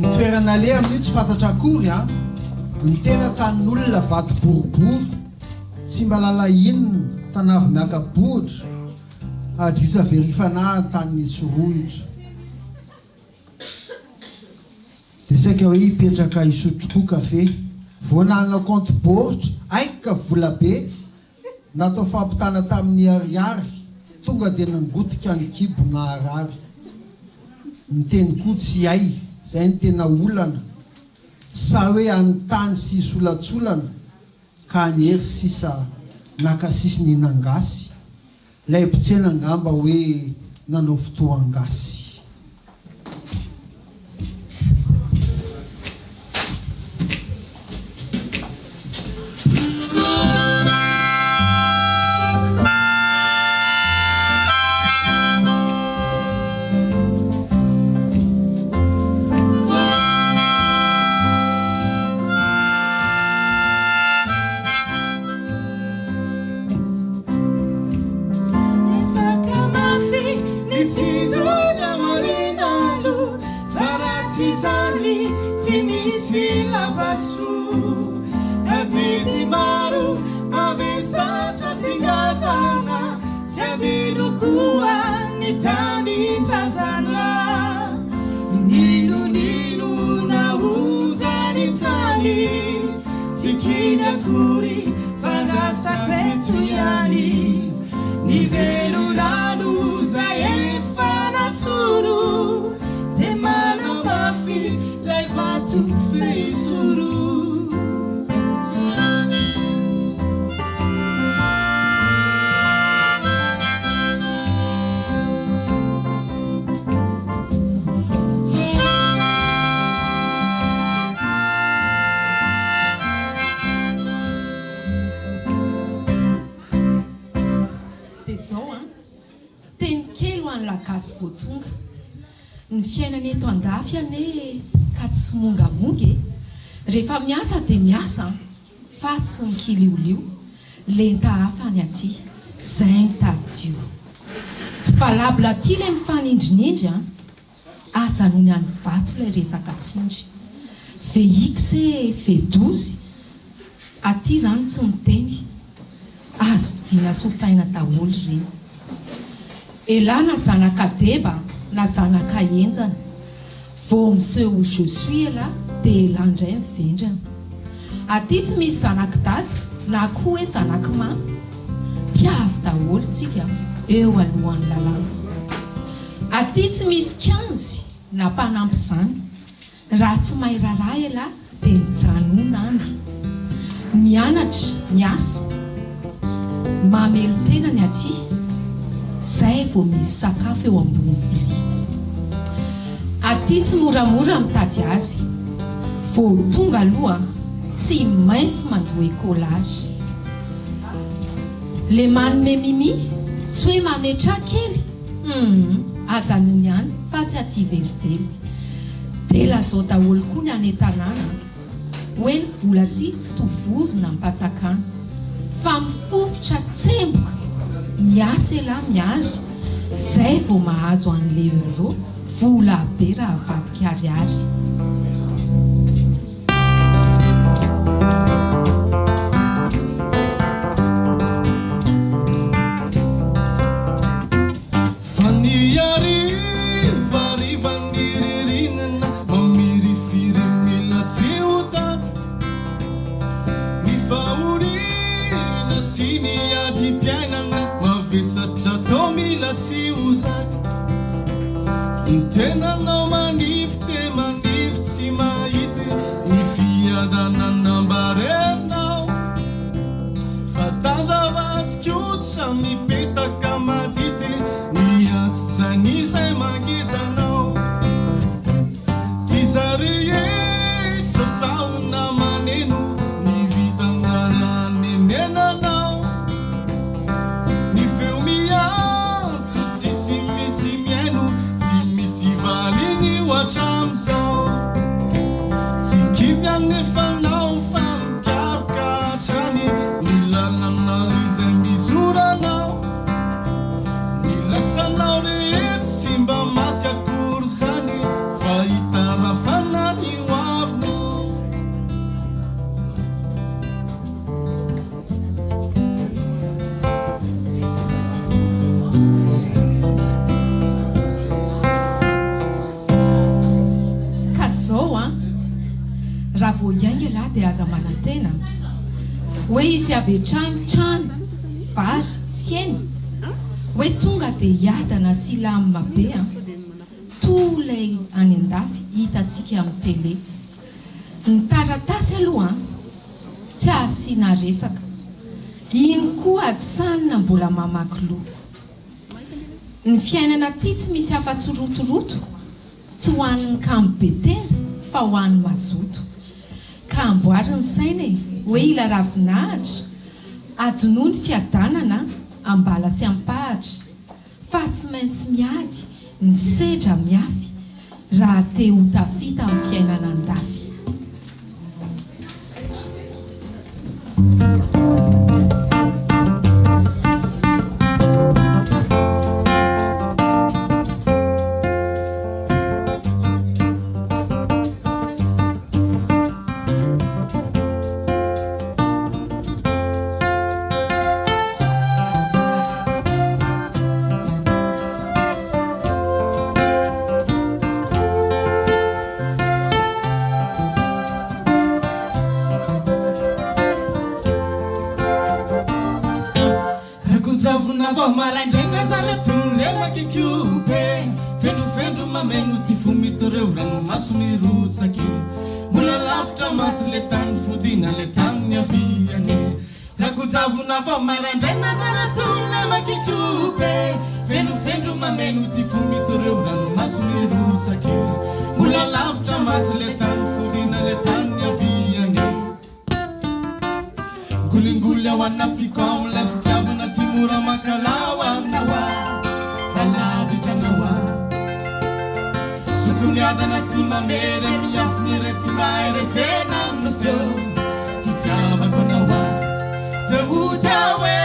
Toerana le amin'io tsy fantatra akory a ny tena tanin'olona vato boribory tsy mba lala inona tanavy miakabohitra adrisa verifana tany sorohitra dia saika hoe hipetraka isotrokoa kafe voananana compte boritra aika vola be natao fampitana tamin'ny ariary tonga dia nangotika ny kibo na arary ny teny koa tsy hay zay ny tena olana sa hoe anontany sy solatsolana ka nyery sisa nakasisy ny nangasy lay mpitsena angamba hoe nanao fotoangasy. Ny fiainana eto andafy ane ka tsy mongamonge rehefa miasa dia miasa fa tsy mikiliolio lenta hafa any aty zay ny tadio tsy valabla aty ilay mifanindrinindry ajanony any vato ilay resaka tsindry vex vedozy aty zany tsy miteny azo vidiana sofaina daholo reny elana zanaka deba na zanaka enjana vao miseho je suis là dia elandray mivendrana aty tsy misy zanaka dady na koa hoe zanaka mamy mpiavy daholo tsika eo alohan'ny lalàna aty tsy misy 15 na mpanampy zany raha tsy mahay raharaha ela dia mijanona any mianatra miasa mamelo tenany aty zay vao misy sakafo eo ambony vilia aty tsy moramora mitady azy vao tonga aloha tsy maintsy mandoa écolage le manome mimi tsy hoe mametra kely ajanony ihany fa tsy aty velively dia lazao daholo koa ny any tanàna hoe ny vola aty tsy tovozona mipatsakana fa mifofotra tsemboka miasa ela miary zay vao mahazo an'le euro vola be raha vadika ariary tenanao manify tsy mahity ny fiadananambarevinao fa tandravadikotra mipetaka madity miatitsanizay mangejanao izarehetra saona maneno ny vitangalanenenanao ny feo miantso sisy misy miaino valini watramzao sikivianefanao famkarkatrani nilananao izay mizoranao nilasanao rehery simba dia aza manantena hoe izy avy tranotrano vary sieny hoe tonga dia hiadana sy lamina be tolay any an-dafy hitantsika amin'ny tele ny taratasy aloha tsy asiana resaka iny koa adysanina mbola mamaky loha ny fiainana ty tsy misy afa-tsy rotoroto tsy ho an'ny kamo be tenda fa ho an'ny mazoto ka amboariny saina hoe ila ravinahitra adinoa ny fiadanana ambala tsy ampahatra fa tsy maintsy miady ny sedra miafy raha te ho tafita amin'ny fiainana an-dafy. Maraindraina zaratony makikiope fendrofendro mameno ty fomitoreo ranomaso mirotsaky mbola lavitra masy le tany fodina le tany miaviane rakojavona vao maraindraina zaratony makikiope fendrofendro mameno ty fomitoreo ranomaso mirotsaky mbola lavitra masy le tany fodina le tany miaviane golingoli ao anatiko amin'ny le fitiavana ty mora makalao aminawa falavitra nawa sokoniadana tsy mamere miafiny tsy maeresena aminoseo hitiavako nawa tehuta hoe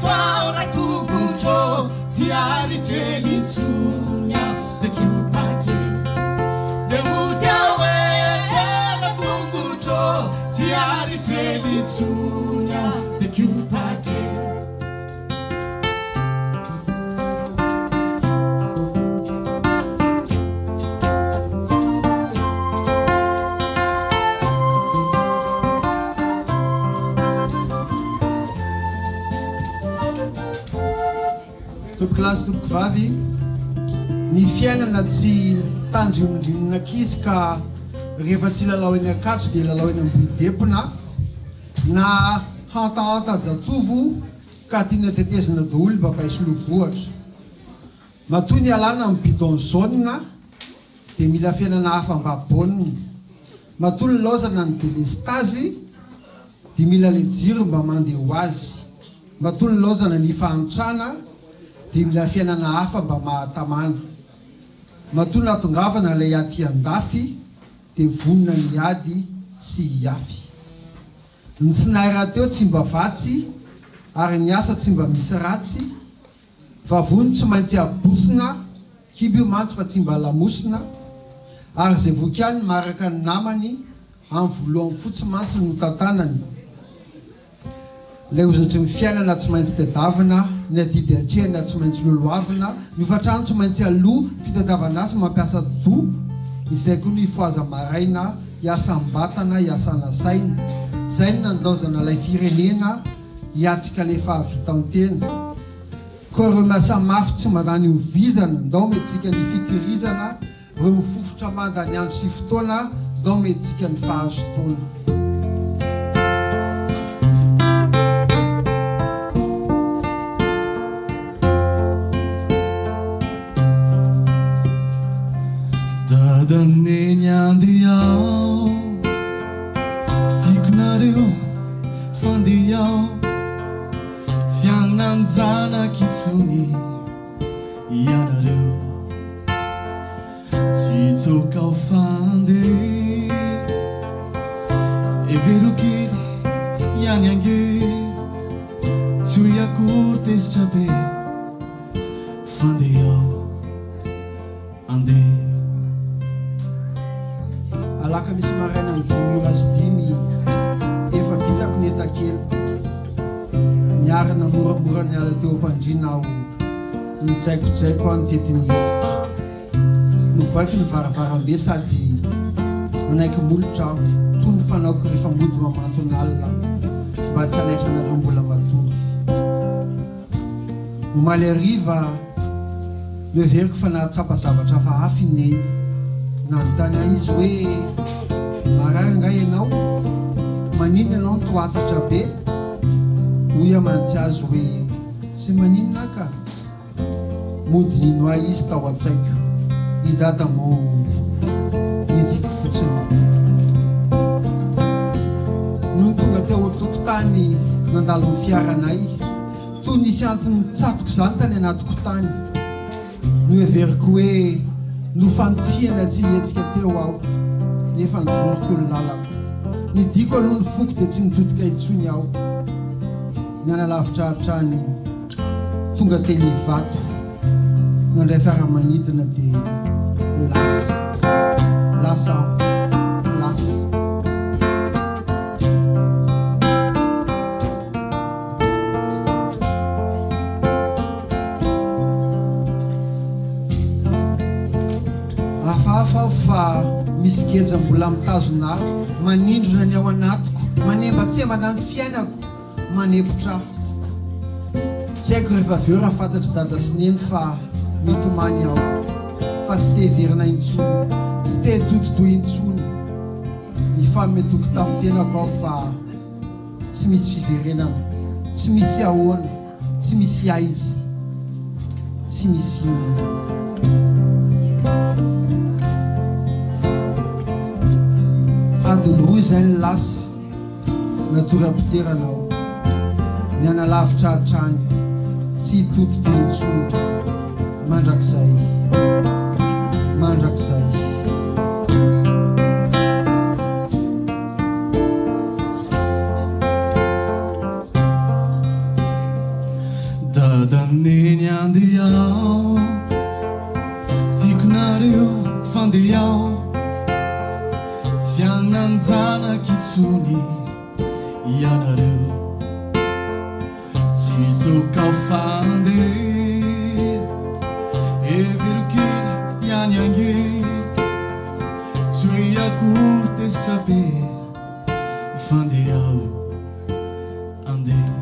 toao ratokotro tsy aritreny tsonya tekiopake tehuta hoe ratokotro tsy aritreny tsonya tekiopake. Tompoklasy tompokivavy ny fiainana tsy tandrimondrimonak'izy ka rehefa tsy lalao eny akatso dia lalao eny ambodepona na hantahanta-jatovo ka tiana tetezina daholo babaisy lovohatra matoy ny alana amin'ny bidon jaune dia mila fiainana hafa mbabaoniny matoy ny laozana ny delestazy dia mila le jiro mba mandeha ho azy matoy ny laozana ny fahantrana dia mila fiainana hafa mba mahatamana matoy ny atongavana ilay aty an-dafy dia vonona ny ady sy hiafy ny tsinay raha teo tsy mba vatsy ary ny asa tsy mba misy ratsy vavony tsy maintsy abosina kiby mantsy fa tsy mba lamosina ary zay vokiany maraka ny namany amin'ny volohany fotsy mantsy no tantanany lay ozatry ny fiainana tsy maintsy tedavina ny adidy atrehana tsy maintsy loloavina ny ofatrano tsy maintsy aloha fitadiavana asy mampiasa do izay koa ny foaza maraina hiasam-batana hiasana saina zay no nandaozana lay firenena hiatrika le fahavitantena koa ireo miasa-mafy tsy manany ovizana ndao metsika ny fikirizana ireo mifofotra manda ny andro sy fotoana ndao metsika ny fahazotoana. Dadaneny andeao tikonareo fandeao tsy ananjanaky itsony ianareo tsy tsokao fandeha everokely iany ange tsy ho iakory tezitra be fandeao andeha alaka misy maraina ny vomiorazy dimy efa vitako ny etakely miarina moramora ny ala teo am-pandriana aho nitsaikojaiko any tetiny hevitra novaiko ny varavarambe sady manaiky molotra aho tony fanaoko rehefa mody mamantony alina mba tsy anaitranareo mbola matory momaly ariva leveriko fa nahatsapa zavatra fa hafa ineny nanontany izy hoe marary ngai ianao maninona ianao ny toasatra be hoy amantsy azy hoe tsy maninona ka mody nino ahy izy tao an-tsaiko idada mo nitsika fotsiny no tonga teo tokotany nandalo ny fiaranay toy nisy antsiny tsatoka izany tany anatiko tany no heveriko hoe no fantsiana tsy hetsika teo aho nefa nijoroko ny lalako nidiko aloha ny foko dia tsy nitotika itsony aho nianalavitra hatrany tonga teny vato nandray fiaramanidina dia lasa aho lasa hafahafa aho fa misy geja mbola mitazona manindrona ny ao anatiko manemba tsy manany fiainako manepotra aho tsy haiko rehefa aveo raha fantatry dada sy neny fa mitomany aho fa tsy te verina intsony tsy te dododo intsony mifametoko tamin'ny tenako aho fa tsy misy fiverenana tsy misy ahoana tsy misy aiza tsy misy adiny roy zay ny lasa natory ampiteranao nianalavitra hatrany tsy totodo intsony mandrakizay dadaneny andeao tikonareo fandeao tsy ananjanaky itsony ianareo tsy tsokao fandeha everokely iany ange tsy hoe akory tesitra be fandeao andeha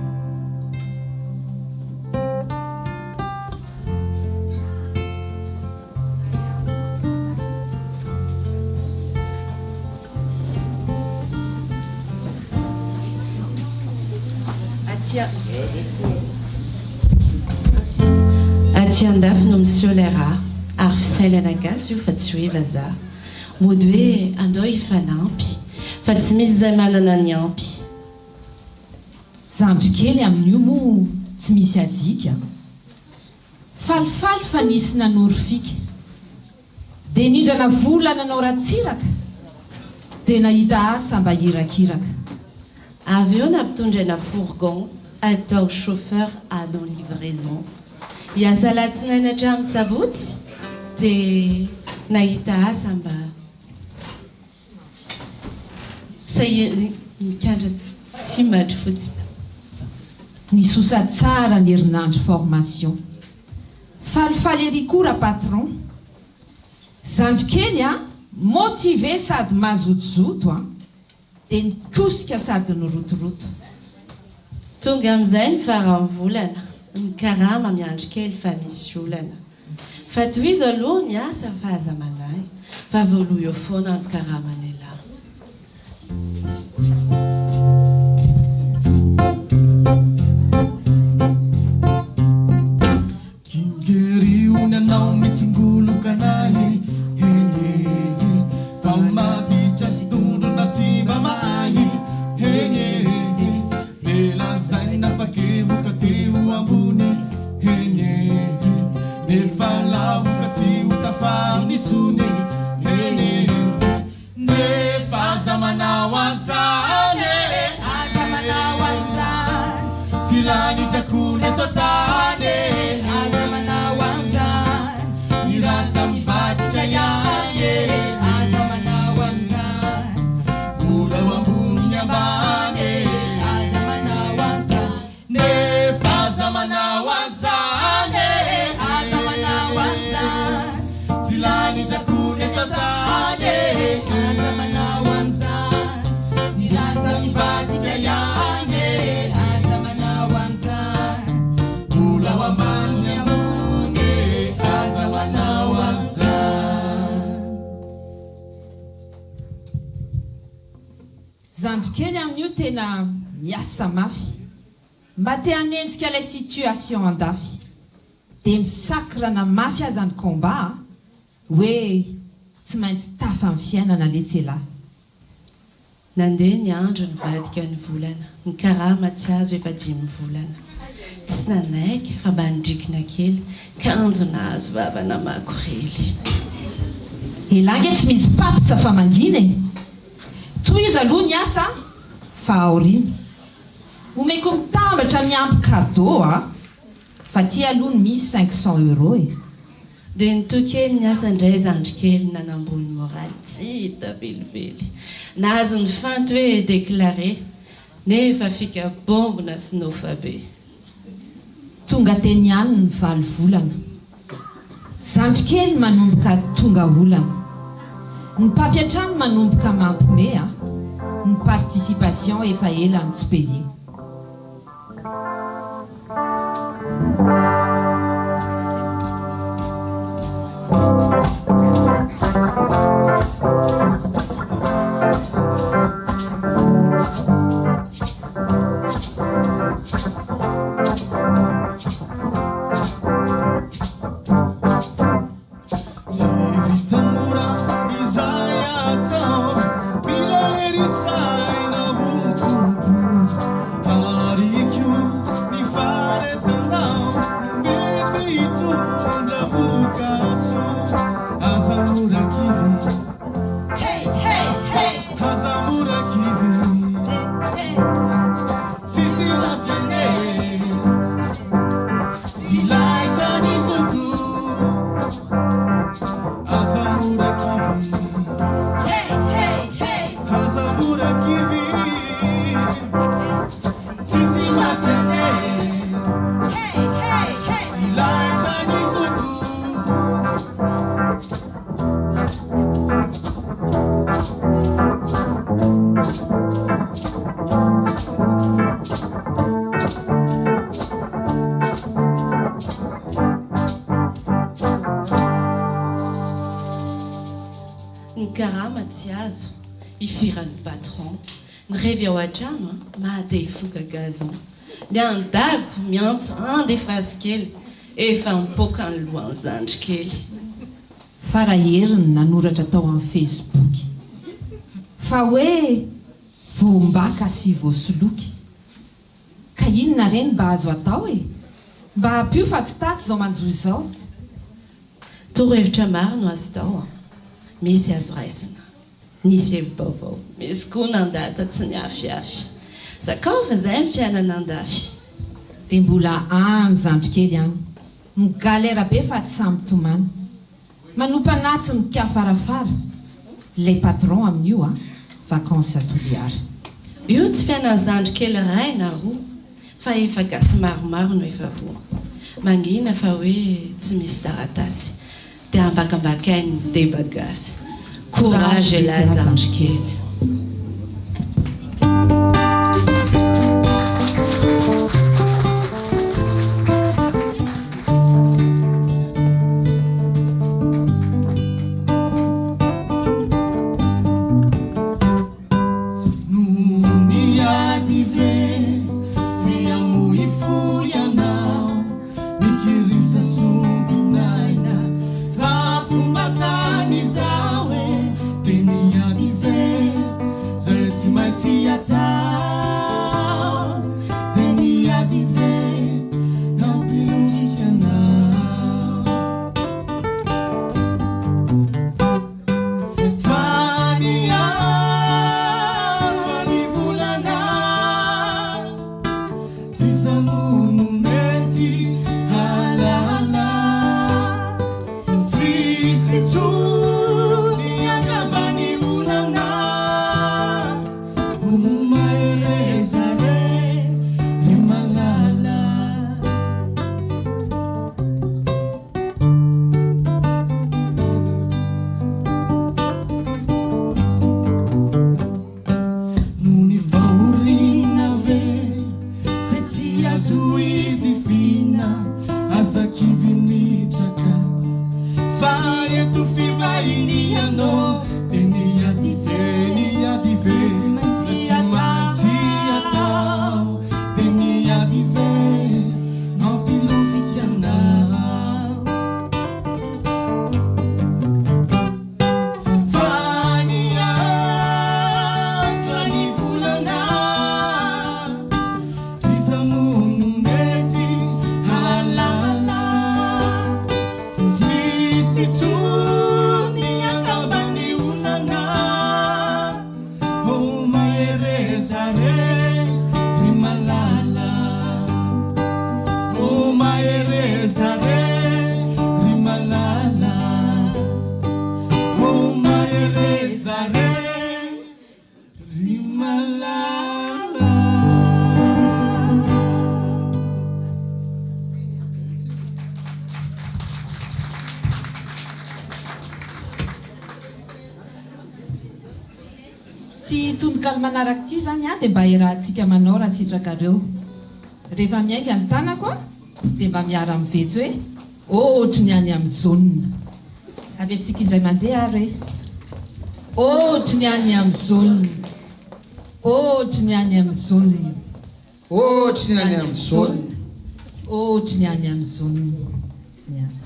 aty andafy no monsieur lera ary fisailana gasy io fa tsy hoe vazaha mody hoe andao ifanampy fa tsy misy izay manana ny ampy zandry kely amin'io moa tsy misy adika falifaly fa nisy nanory fika dia nindrana vola nanao ratsiraka dia nahita asa mba hirakiraka avy eo nampitondraina fourgon atao chauffeur anao livraison hiasa latsinainy hatramin'ny sabotsy dia nahita asa mba mikandra tsy matry fotsiny nisosa tsara ny herinandro formation falifaly ery koa patron zandry kely a motivé sady mazotozoto a dia nikosika sady nirotoroto tonga amin'izay ny farany volana ny karama miandry kely fa misy olana fa tohizo aloha ny asa fa aza manay fa voaloha eo foana ny karamany lahy kingeriony anao mitsingolokanahy fa maditra sy tondrona tsy mba mahy belanzaina fakevoka teo ambony nefa lavoka tsy hotafamnitsony nefa aza manao an'izany tsy lanitrakony eto tany aza manao an'izany irasa mivadika ihany aza manao an'izany mbola ho ambony ambany aza manao an'izany nefa aza manao an'izany aza manao an'izany tsy lanitrakony eto tany aza manao an'izany zandrikely amin'io tena miasa mafy mba te hanenjika ilay situation andafy dia misakrana mafy aza ny combat hoe tsy maintsy tafa amin'ny fiainana letselahy. Nandeha ny andro nivadika ny volana, ny karama tsy azo efa 5 volana. Tsy nanaiky fa mba nidrikina kely, kanjo nahazo vavana makorely. Elange tsy misy papisa fa mangina e. Toy izy aloha ny asa fa aoriana. Omeko mitambatra miampy cadeau fa ty aloha ny misy 500 € e. Dia nitokely ny asa indray zandrikely nanambony moraly tsy hita velively. Nahazo ny fanto hoe déclaré nefa fika bombona sy nofa be. Tonga teny ihany ny valo volana. Zandrikely manomboka tonga olana. Ny mpampiatrano manomboka mampime ny participation efa ela ny tsy payé. Karama tsy azo ifiran'ny patron, ny revy ao an-trano mahate hifoka gazon. Ny andago miantso andefazo kely efa mipoka ny lohan'ny zandrikely. Faraheriny nanoratra tao amin'ny Facebook fa hoe voambaka sy voasoloky. Ka inona reny mba azo atao e? Mba hampio fa tsy taty izao manjoy izao. Torohevitra maro no azo tao. Misy azo raisina, nisy hevi-baovao, misy koa nandata tsy niafiafy. Zakao fa izay ny fiainana andafy. Dia mbola any zandrikely ihany, migalera be fa tsy samy tomany. Manompa anaty mika farafara, ilay patron amin'io vacances toliara. Io tsy fiainana zandrikely ray na roa, fa efa gasy maromaro no efa voa. Mangina fa hoe tsy misy taratasy. Dia ambakambakainy débat gasy. Courage la zandrikely. Vai, Niano, Tenia di Ve, d'hiver mampilofikianao faniandra ny volana izamono mety halala sisy tsony akambany olana o maherezare ry malala o maherezare ry malala o maherezare ry malala tsy tononkalo manaraka ty zany a dia mba irahantsika manao raha sitrakareo rehefa miainga ny tanako a dia mba miara mivejo hoe ohatra ny any amin'ny zonina averitsika indray mandeha ary hoe ohatra ny any amin'ny zonina ohatra ny any amin'ny zonina ohatra ny any amin'ny zone ohatra ny any amin'ny zonina miara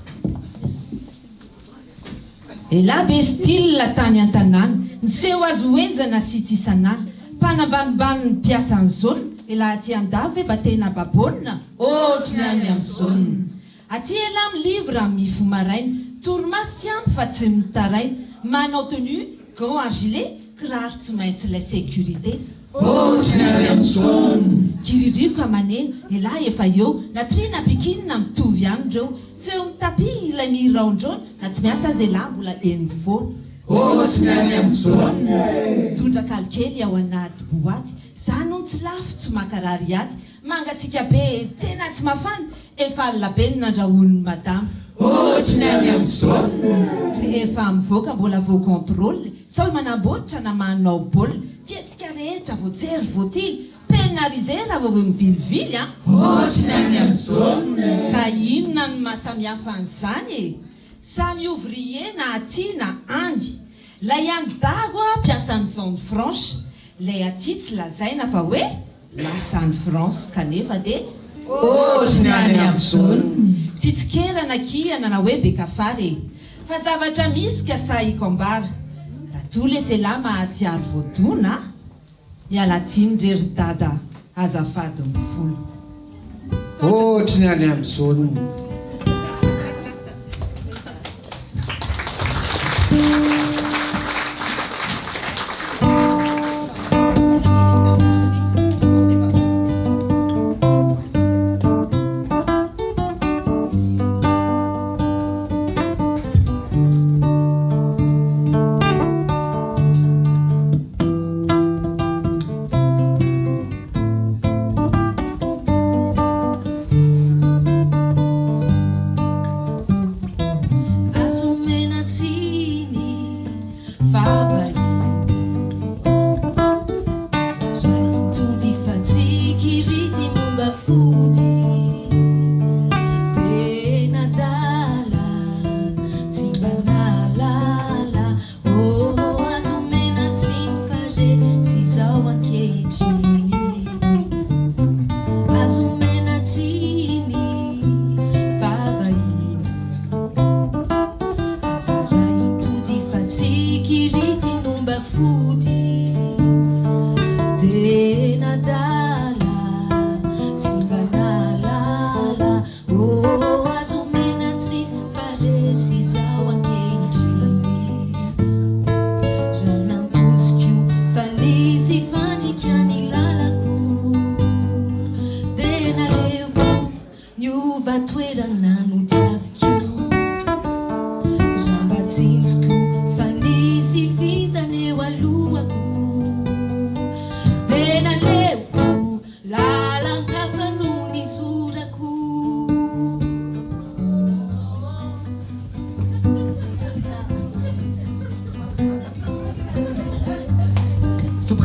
elabe style tany an-tanàna niseho azo hoenjana sy tsy isanana mpanambanimbany ny mpiasa ny zona ela aty andavy hoe mba tena babonina ohatra ny any amin'ny zonina aty ela amin'ny livre amin'ny mifo maraina toromasy tsy ampy fa tsy mitaraina manao tenue grand en gilet kiraro tsy maintsy la sécurité ohatra ny any amin'ny zone kiririko amanena ela efa eo natrina bikinina mitovy ihany reo feo mitapi ilay miraondrona na tsy miasa azy ela mbola eny foana ohatra ny any amin'ny zone tondrakalo kely ao anaty boaty za no tsy lafo tsy makarary aty mangatsika be tena tsy mafana efa alabe ny nandrahoan'ny madama ohatra ny any amin'ny zone rehefa mivoaka mbola vo contrôle sa hoe manamboatra na manao baolina fiatsika rehetra voajery voatily pénalisé raha vao mivilivily a ohatra ny any amin'ny zone ka inona ny mahasamihafa an'izany e samy ouvrier na aty na angy lay any dago a mpiasany zone franche lay aty tsy lazaina fa hoe lasany France kanefa dia ohatra ny any amin'ny zone tsitsikerana kiana na hoe bekafary fa zavatra misy ka saiko ambara raha tole zela mahatsiary voadona mialatsiny rery dada azafady mifolo ohatra ny any amin'ny zone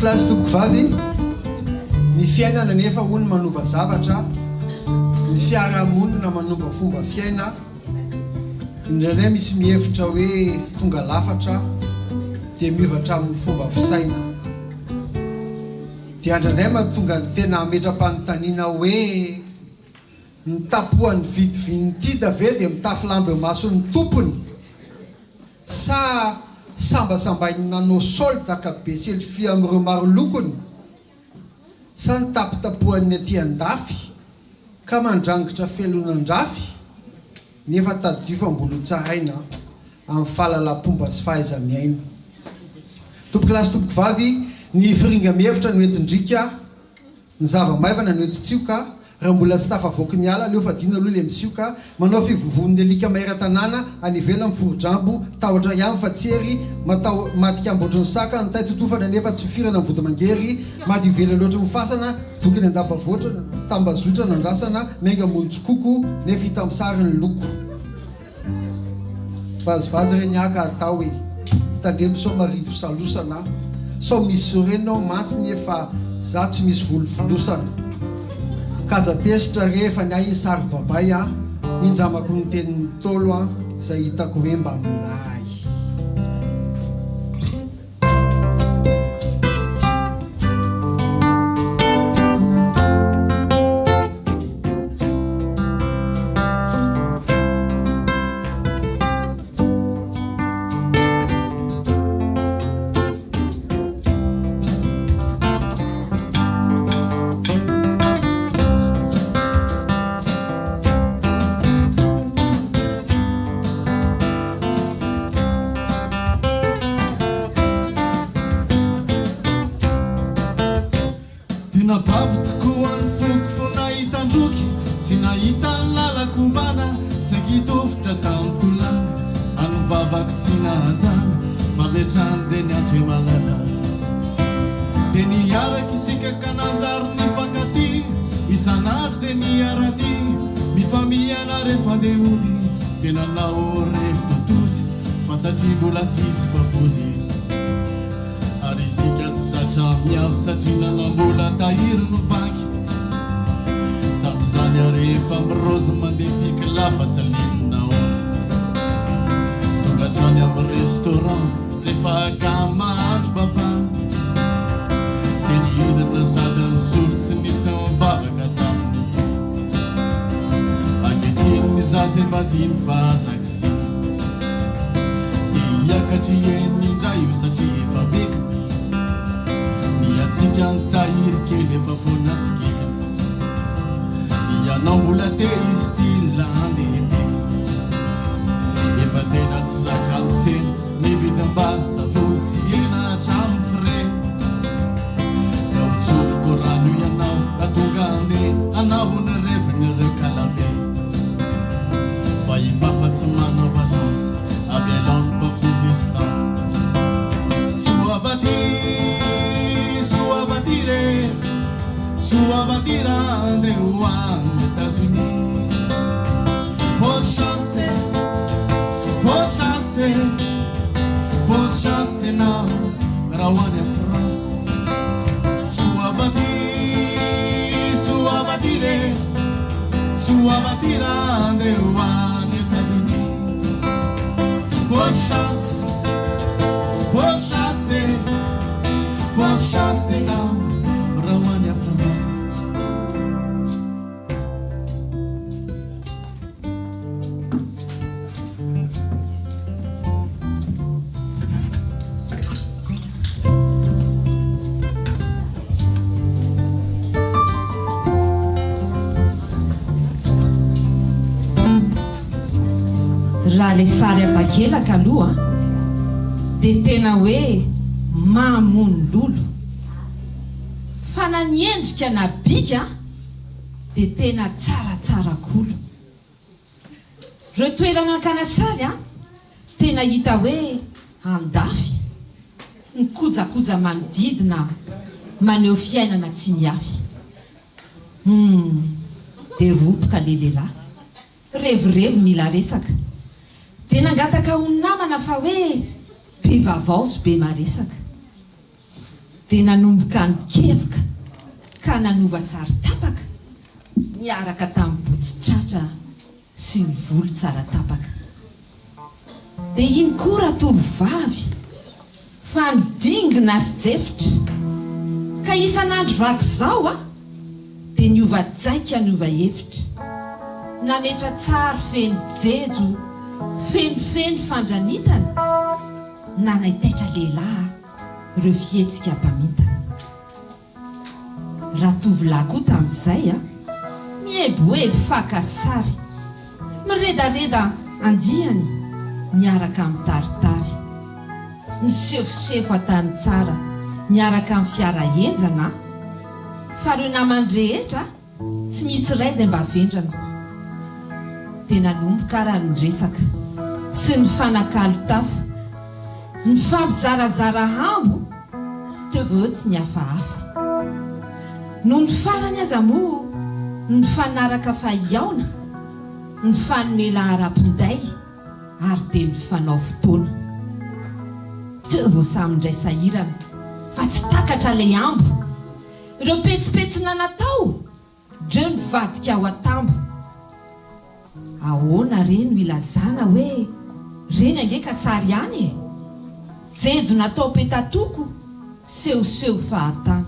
Klasy toko vavy ny fiainana nefa hono manova zavatra ny fiarahamonina manova fomba fiaina indraindray misy mihevitra hoe tonga lafatra dia mihevatra amin'ny fomba fisaina dia andrandray mahatonga ny tena ametra-panontaniana hoe ny tapohan'ny vidivinity da ve dia mitafy lamba eo mason'ny tompony sa sambasambainy nanao solda ka beselfie amin'ireo maro lokony sa ny tapitapohan'ny aty andafy ka mandrangitra felonan-drafy nefa tadifam-bolo tsaraina amin'ny fahalalam-pomba sy fahaiza-miaina. Tompoky lasy tompoky vavy ny firinga mihevitra no entindrika ny zava-maivana no entitsioka raha mbola tsy tafavoaky ny ala leo fa dina aloha le misioka manao fivovon'ny alika maheran-tanàna anivela amin'ny forodrambo tahotra ihany fa tsery matao matika amboatrany saka ny tay totofana nefa tsy firana ny vody mangery maty ivela loatra mifasana tokony andabavoatra tambazotra nandrasana menga monjokoko nefa hita misary ny loko vazivazy reny aka atao hoe tandremy sao marivo salosana sao misy sorenao mantsiny efa za tsy misy volovolosana kaja tesitra rehefa ny ainy sary babay a nindramako ny tenin'ny tolo a izay hitako hoe mba milay. Mbola tsisy papozy ary isika tsy zatra miavy satria nanambola tahiry no banky tamin'izany arehefa mirozy mandeha piky lafa tsy linina ozy tonga trany amin'ny restaurant rehefa akamy mahandro papa dia niodina sady ny solo tsy nisy mivavaka taminy ankehitriny ny zaza efa tia mivazaky sika iakatry eny indray io satria efa beka miatsika ny tahiry kely efa foana sikeka ianao mbola te izy style andeha beka efa tena tsy zakany sena mividim-bady savony sy ena hatramy fre ka hotsofoko rano ianao raha tonga andeha anao ny reviny ireo kalabe fa ipapa tsy manao vagence avelano pa persistance sua batirande uan États-Unis pour chasser na rawane France sua batirande uan États-Unis pour chasser na rawane France. Raha le sary abakelaka aloha dia tena hoe mamony lolo fa na niendrika na bika dia tena tsaratsara kolo. Reo toerana ankana-sary tena hita hoe andafy ny kojakoja manodidina maneho fiainana tsy miafy. Dia ropoka le lehilahy revirevo mila resaka dia nangataka ho namana fa hoe be vavao sy be maresaka dia nanomboka nikevoka ka nanova sary tapaka miaraka tamin'ny botsitratra sy ny volo tsara tapaka. Dia iny koa raha tovovavy fa nidingina sy jefitra ka isan'andro vaky zao a dia niova-tsaika niova hevitra nametra tsara feno jejo fenofeno fandranitana nanaitaitra lehilahy ireo fihetsika mpamitana raha tovolahy koa tamin'izay a mieboebo fakasary miredareda andiany miaraka amin'ny taritary misefosefo atany tsara miaraka amin'ny fiara enjana fa reo namany rehetra tsy misy ray izay mba vendrana dia nanomboka raha ny resaka sy ny fanakalo tafa ny fampizarazara hambo teo veo tsy ny hafahafa no ny farany aza moa ny fanaraka fahiaona ny fanomela ara-pinday ary dia ny fanao fotoana teo vao samyndray sahirana fa tsy takatra ilay ambo ireo petsipetsina natao dreo ny vadika ao atambo ahoana reny no ilazana hoe reny angeka sary any e jejo natao petatoko sehoseho fahatany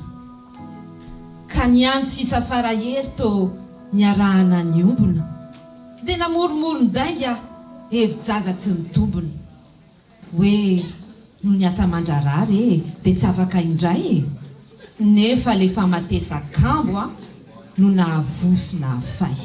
ka niany sisa farahery to niarahana ny ombona dia namoromorondanga hevi-jaza tsy mitombona hoe no ny asa mandrarary e dia tsy afaka indray e nefa le famatesa-kambo a no nahavosina hafay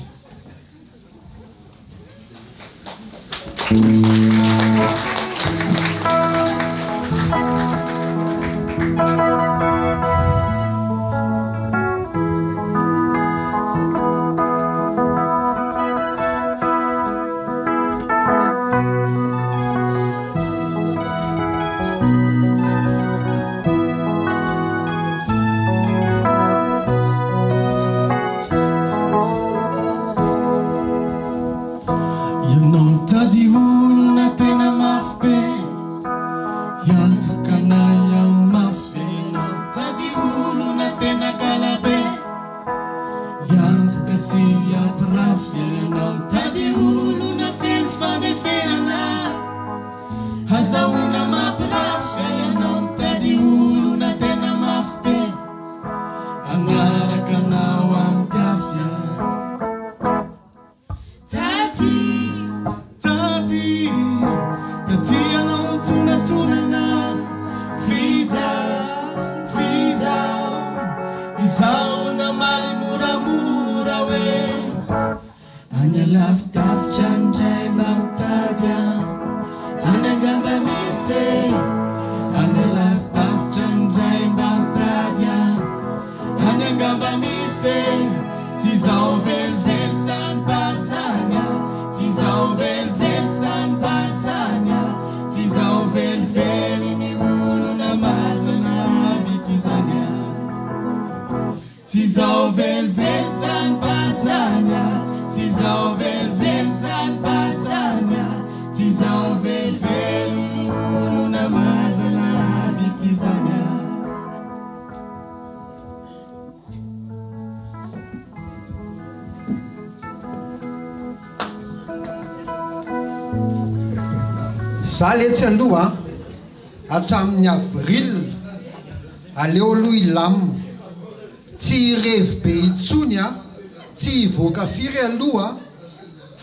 za letsy aloha hatramin'ny avril aleo aloha ilamina tsy revy be itsony a tsy hivoaka firy aloha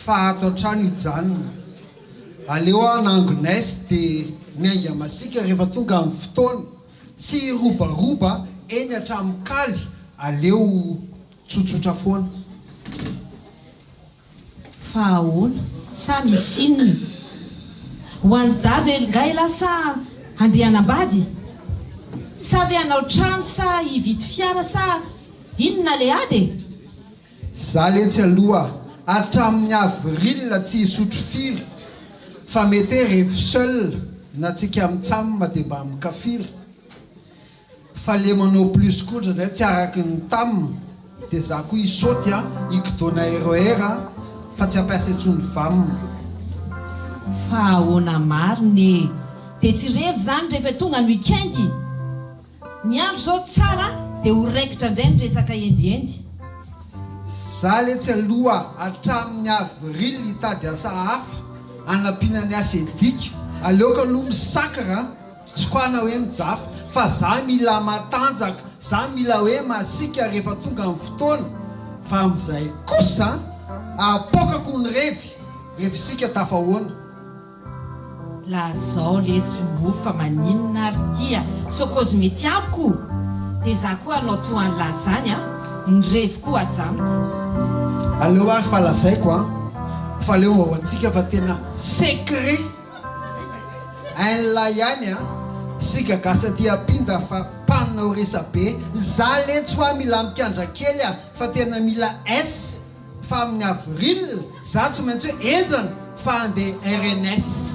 fa ato an-trano ijanona aleo nangonaizy dia miainga masika rehefa tonga amin'ny fotoana tsy robaroba eny hatramin'ny kaly aleo tsotsotra foana fa ahoana sa misinina ho any dado elingay lasa handeha hanambady sa ve hanao trano sa hividy fiara sa inona le ady za letsy aloha hatramin'ny avril tsy hisotro firy fa mety rehefa seul na tsika mitsamina dia mba mikafiry fa le manao plus kotra ndray tsy araky ny tamina dia za koa hisaoty a hikidona RER fa tsy hampiasa itsony vamina fa ahoana mariny dia tsy revy zany rehefa tonga ny weekend ny andro zao tsara dia ho raikitra indray ny resaka endiendy za letsy aloha hatramin'ny avril hitady asa hafa anampiana asa edika aleoka aloha misakara tsy koana hoe mijafa fa za mila matanjaka za mila hoe masika rehefa tonga amin'ny fotoana fa amin'izay kosa apokako ny revy rehefa isika tafahoana la zao le zomofa maninona ary tia sokozy mety ako dia za koa anao toany lazany ny revy koa ajamiko aleo ary fa lazaiko fa leo ao antsika fa tena secret ain'la ihany sika gasa ty apinda fa panina ho resa be za le tsy hoa mila mikandra kely fa tena mila s fa amin'ny avril za tsy maintsy hoe enjana fa andeha RNS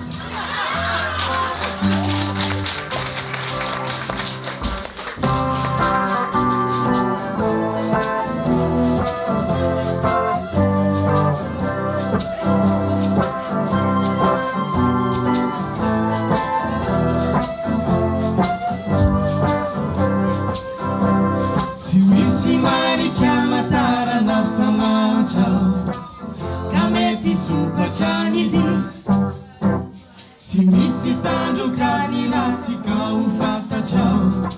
Si misy tandrokany ratsika ho fantatrao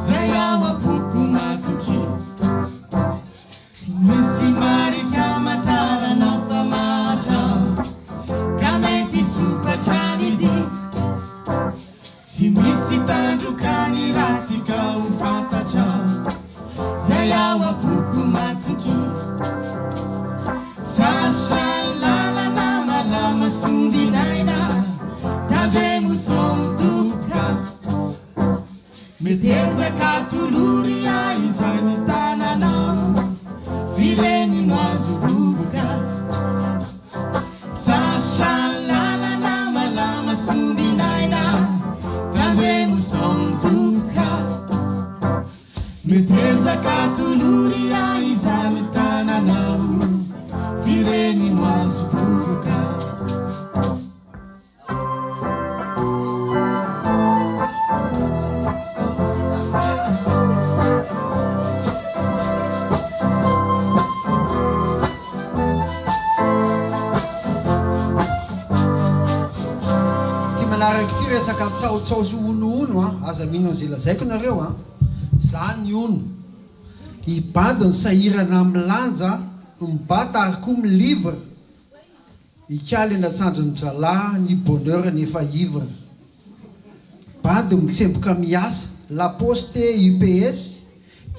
zay ao apoko matoky si misy marika matarana famatrao ka mety sokatrany dy si misy tandrokany ratsika ho fantatrao zay ao apoko matoky Sumbinaina tandremo somtuka meteza katuluria izany tananao fileni mazubuka sashalalana malama sumbinaina tandremo somtuka meteza katuluria izany tananao fileni mazubuka resaka tsaotsao sy ono aza mino an'izay lazaiko nareo za ny ono ibady ny sahirana amin'ny lanja mibata ary koa milivre ikaly natsandro ny drala ny bonheur nefa ivre bady mitsemboka miasa la poste UPS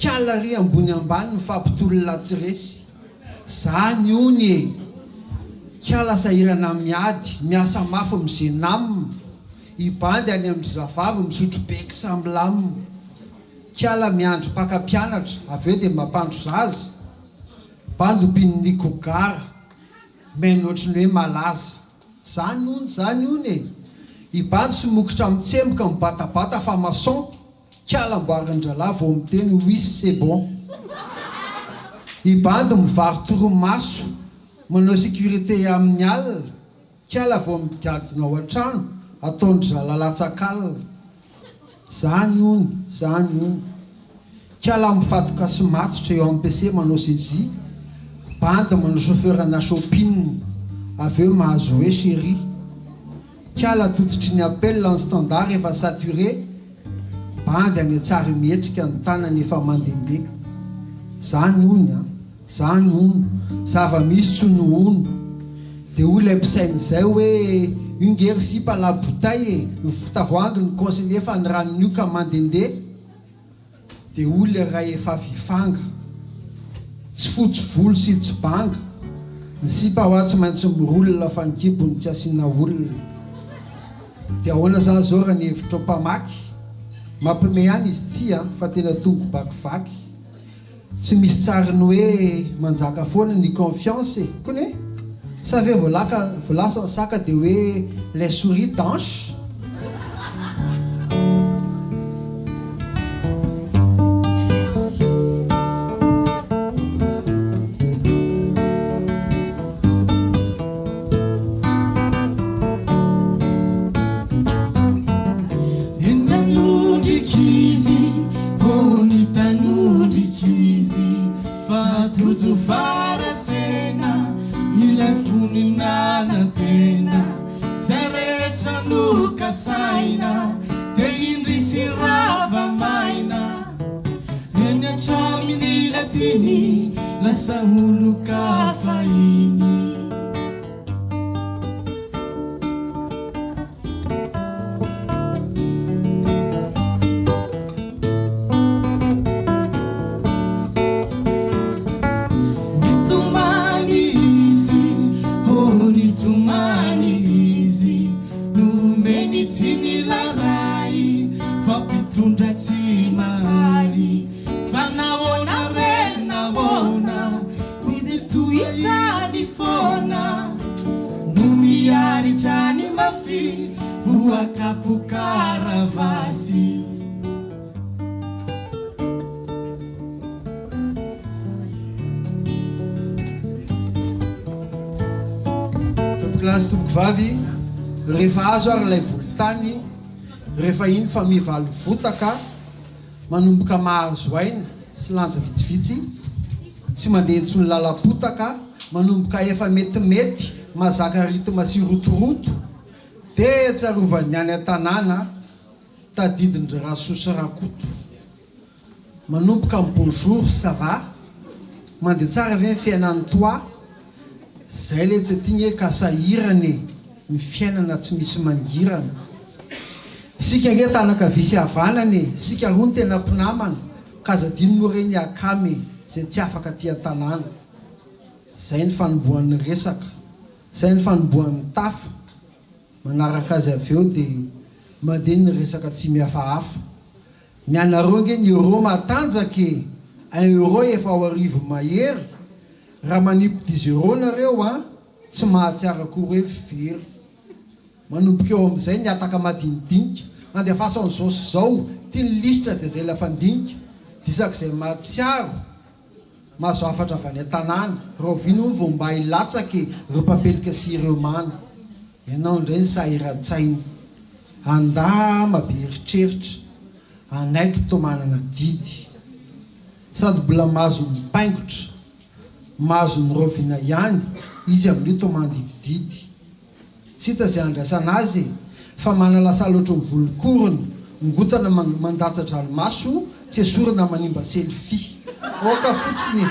kalary ambony ambany mifampitolona tsiresy za ny ony kala sahirana miady miasa mafy mizenamina ibandy any amin'ny zavavy misotro beky samby lamina kiala miandro mpaka-pianatra aveo dia mampandro zaza bandy opin'ny kogara mainy ohatrany hoe malaza zany ony ibandy somokotra mitsemboka mibatabata fa maçon kiala mboarin-drala vao miteny oui c'est bon ibandy mivary toromaso manao sécurité amin'ny alina kiala vao migadina ao an-trano ataondry zalalatsakalina zany ony kiala mifadoka sy matsotra eo amin'ny PC manao saisie bandy manao chauffeur na shopping aveo mahazo hoe chéri kiala tototry ny appel ny standard efa saturé bandy any tsary mietrika ny tanany efa mandendeha zany ony zava-misy tsy no ono dia olo ampisainy zay hoe ungery pas la bouteille tavoangy ny conseiller fa ny ranon'io ka mandendeha dia olo raha efa vifanga tsy fotsy volo sy tsy banga ny sipa hoa tsy maintsy mirolona fa ny kibony tsy asiana olona dia ahoana zany zao raha ny hevitra mpamaky mampime ihany izy ty fa tena tongo bakivaky tsy misy tsariny hoe manjaka foana ny confiance kone savez volasa saka dia hoe les souris danche tiny lasa oloka fahiny nitomany izy nitomany izy nomeny tsy nilaray fampitondra tsy mahary fa nahoana re nahoana midetoizany foana no miaritra ny mafy voakapokaravasy Tompoklasy tompokivavy rehefa azo ary ilay volotany rehefa iny fa mivalo votaka manomboka mahazo aina sy lanja vitsivitsy tsy mandeha tsy ny lalapotaka manomboka efa metimety mazaka rity masirotoroto dia tsarovany any an-tanàna tadidindry rasosy rakoto manomboka amin'ny bonjour ça va mandeha tsara ve ny fiainan'ny toa zay le tsy tiany hoe kasahirany ny fiainana tsy misy mangirana sika nge tanaka visy havanany sika roa ny tena mpinamana kazadiny moa reny akamy zay tsy afaka ty an-tanàna zay ny fanombohan'ny resaka zay ny fanombohan'ny tafa manaraka azy avy eo dia mandeha ny resaka tsy mihafahafa ny anareo nge ny euro matanjaka 1 euro efa ao arivo mahery raha manipy 10 euro nareo a tsy mahatsiara koa hoe very manomboka eo amin'izay ny ataka madinidinika mandeha fasan'izao sy zao tia ny lisitra dia zay lafandinika disaka izay mahatsiaro mahazo afatra avy any an-tanàna raha vino vo mba hilatsaky reo mpapelika sy ireo mana ianao indray ny sahiran-tsaina andama be eritreritra anaiky to manana didy sady mbola mahazo mipaingotra mahazo ny rovina ihany izy amin'io to mandidididy tsy hita zay andraisana azy fa manalasa loatra mivolokorony ngotana mandatsa-dranomaso tsy esorana manimba selfie oka fotsiny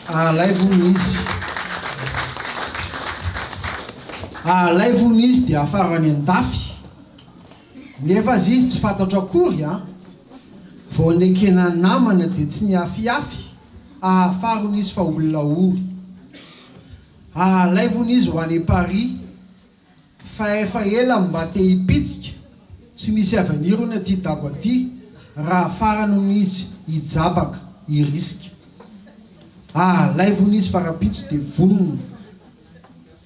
alaivony izy alaivony izy dia afarany an-dafy nefa azy izy tsy fantatro akory a vao nekena namana dia tsy niafiafy ahafarony izy fa olona ory alaivony izy ho any Paris fa efa ela mba te hipitsika tsy misy avenirony aty dako aty raha farany izy hijabaka hirisika laivony izy farapitso dia vonona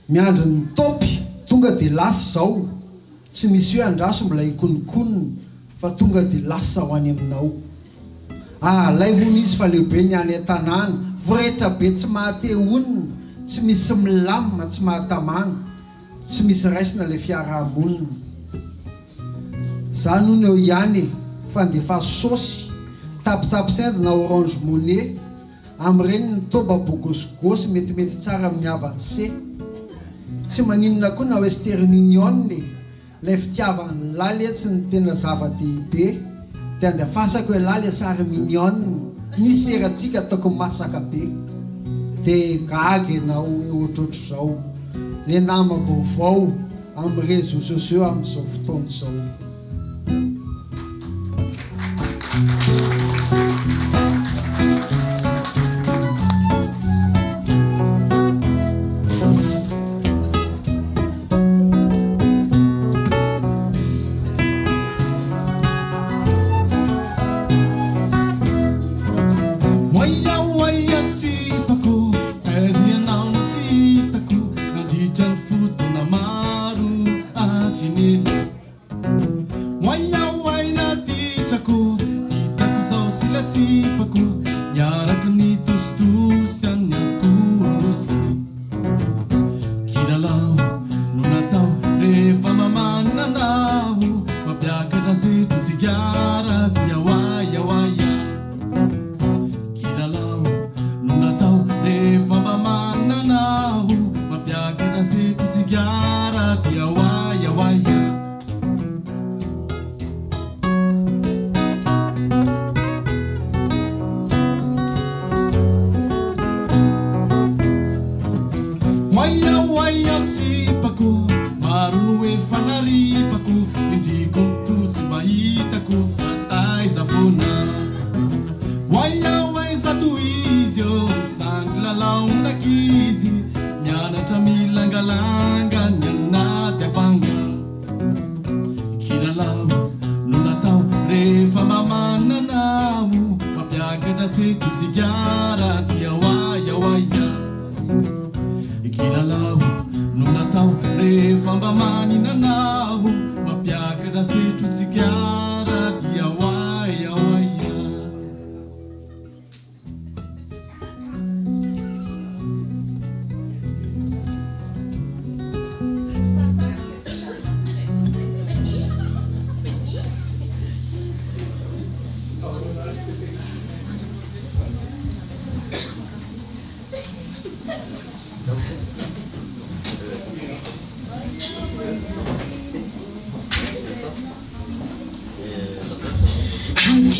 miandro ny topy tonga dia lasa zao tsy misy hoe andraso mbola hikonikonina fa tonga dia lasa ho any aminao laivony izy fa lehibe ny any an-tanàna voretra be tsy mahateonina tsy misy milamina tsy mahatamana tsy misy raisina le fiarahamonina za noho ny eo ihany fandefa saosy tapisapisenda na orange monnaie amin'ireny ny toba bogosgosy metimety tsara amin'ny avance tsy maninona koa na western union lay fitiavany laly tsy ny tena zava-dehibe dia andefasako hoe laly sary mignon nisy eratsika ataoko masaka be dia gagy ianao ohatrohatro zao le nama vaovao amin'ny réseaux sociaux amin'izao fotoana zao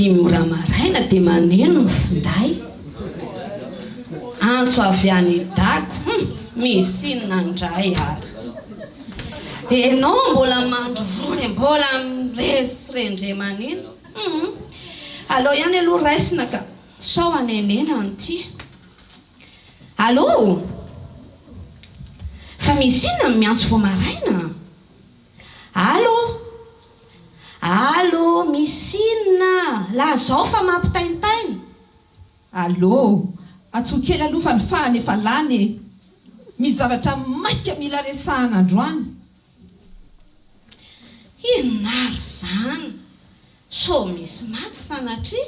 mora maraina dia maneno ny finday antso avy any dako misy inona ndray ary enao mbola mandrovory mbola miresy rendremanino allo ihany aloha raisina ka sao anenena an'ity allo fa misy inona miantso vao maraina allo misy inona la zao fa mampitaintainy allo atsokely aloha fa nifahany efa lany misy zavatra maika mila resahana androany inonary zany so misy maty sanatria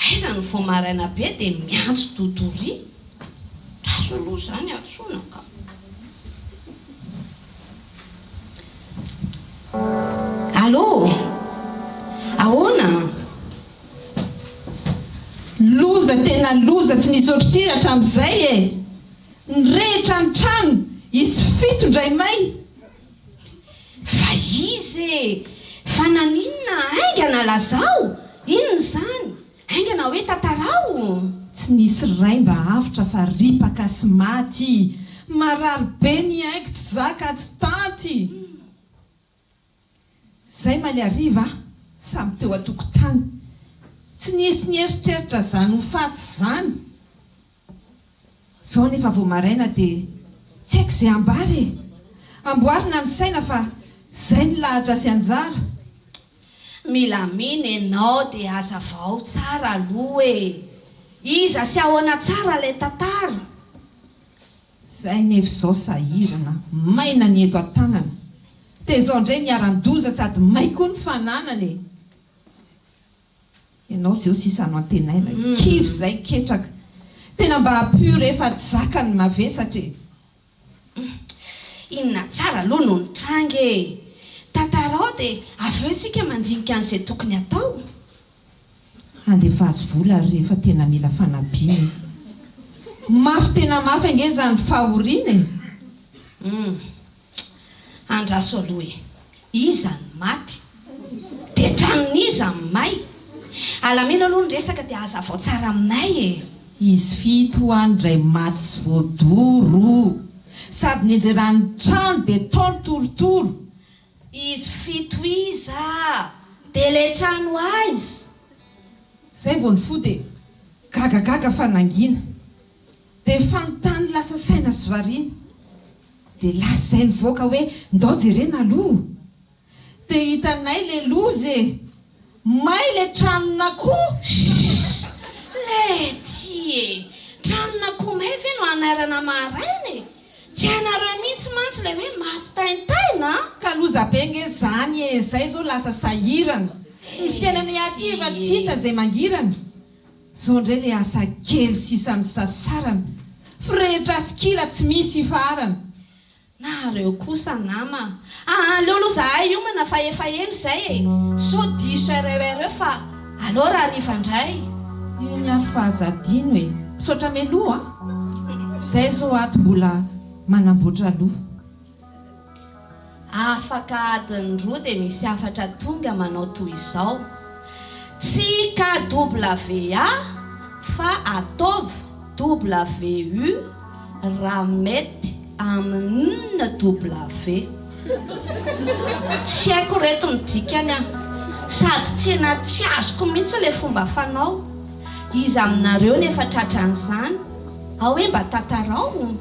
aiza ny vao maraina be dia miantso totory razo aloha zany atsona ka allo ahoana loza tena loza tsy nisy ohatry ty hatramin'izay e nyrehitra ny trano isy fito ndray may fa izy fa naninona aingana lazao inony zany aingana hoe tantarao tsy nisy ray mba avitra fa ripaka sy maty marary be ny haiko tsy zaka tsy tanty zay maly ariva samy teo atokotany tsy nisy nieritreritra zany ho faty zany zao nefa vao maraina dia tsy haiko zay ambary amboarina ny saina fa zay ny lahatra sy anjara mila miny ianao dia aza vao tsara aloha e iza sy ahoana tsara ilay tantara zay nefa zao sahirana maina ny eto an-tanana dia zao indray niaran-doza sady may koa ny fananany ianao zao sisano antenaina kivy zay ketraka tena mba hampio rehefa tsy zaka ny mavesatra inona tsara aloha no ny trangy e tantarao dia avy eo isika mandinika an'izay tokony atao andefa azy vola rehefa tena mila fanampiana mafy tena mafy ange zany fahoriana andraso aloha e iza ny maty dia tranon'iza ny may alamina aloha ny resaka dia aza vao tsara aminay e izy fito andray maty sy voadoro sady nijerany trano dia taony torotoro izy fito iza dia le trano aizy zay vao ny fo dia gagagaga fanangina dia fanontany lasa saina sy variana dia lasa zay nivoaka hoe ndao jerena aloha dia hitanay le lozy may le tranona koa le ty e tranona koa may ve no anarana maraina e tsy anareo mihitsy mantsy le hoe mampitaintaina ka loza be nge zany e zay zao lasa sahirana ny fiainana aty efa tsy hita zay mangirana zao indray le asa kely sisany sasarana firehetra skila tsy misy ifarana nareo kosa nama aleo aloha zahay iomana fa efa elo zay e so diso reo fa aleo raha rivandray iny ary fahazadino e misaotra meloha zay zao ato mbola manamboatra aloha afaka adiny roa dia misy afatra tonga manao toy izao tsy KWA fa ataovy WU raha mety amin'ny W tsy haiko reto midikany a sady tena tsy azoko mihitsy ilay fomba fanao izy aminareo nefa tratran'izany ao hoe mba tantarao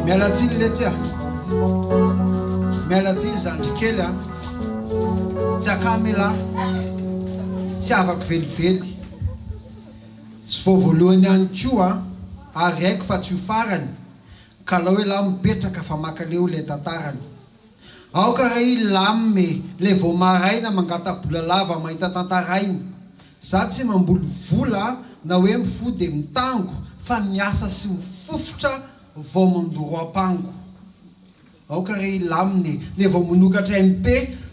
mialatsiny le tsia mialatsiny zandry kely a tsy akamela tsy avako velively tsy voavoalohany ihany koa ary haiko fa tsy ho farany ka la hoe la mipetraka fa makaleo le tantarany aoka raha i lame le vao maraina mangatabola lava mahita tantarainy za tsy mamboly vola na hoe mifody mitango fa miasa sy mifofotra vao mandoro ampango aoka raha i lamine le vao manokatra MP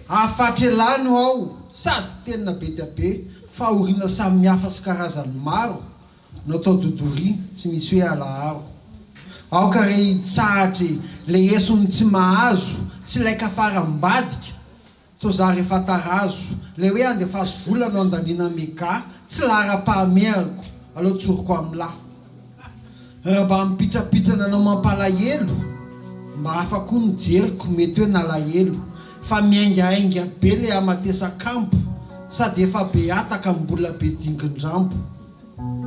afatry lano ao sady tena be dia be fahoriana samihafa sy karazany maro no atao dodorina tsy misy hoe alaharo aoka re tsahatra le esony tsy mahazo sy ilay kafarambadika to za rehefa tarazo le hoe andefaso vola no andaniana mega tsy lahara-pahameako aloha tsoroko amin'lahy raha mba mipitrapitsana anao mampalahelo mba afaka ny jeriko mety hoe nalahelo fa miaingainga be le amatesa-kampo sady efa be ataka mbola be dingin-drambo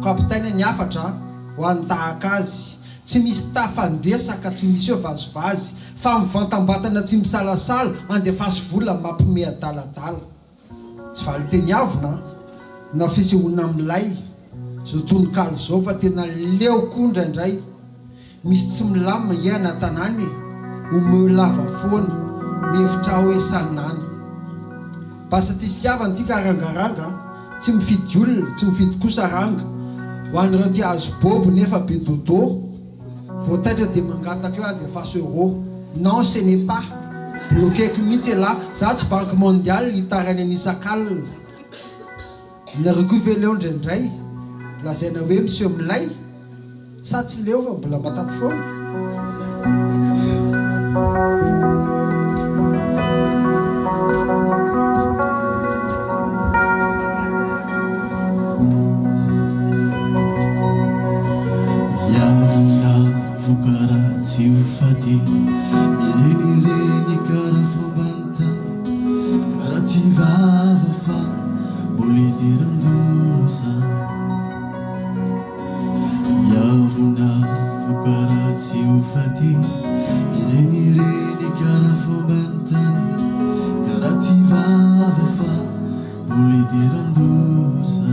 kapitaina ny afatra ho an'ny tahaka azy tsy misy tafandesaka tsy misy eo vazivazy fa mivantambatana tsy misalasala andefaso vola mampime adaladala tsy valy teny avona na fisehoana amilay zao tononkalo zao fa tena leo koa indraindray misy tsy milamina ngehana tanany omeo lava foana mihevitra hoe sanana basa ty fitiavana ty karangaranga tsy mifidy olona tsy mifidy kosa ranga ho an'ireo ty azo bobo nefa be dodo voataitra dia mangataka eo andefaso euro non ce n'est pas bloqueko mihitsy là za tsy banque mondiale hitarany anisak'alina nareko veleo indraindray lazaina hoe monsieur milay sa tsy leo fa mbola mataty foana Kara tsy ho faty mirenireny kara fombantany kara ty vava fa mbola idiran-doza miavonavo kara tsy ho faty mirenireny kara fombantany kara ty vava fa mbola idiran-doza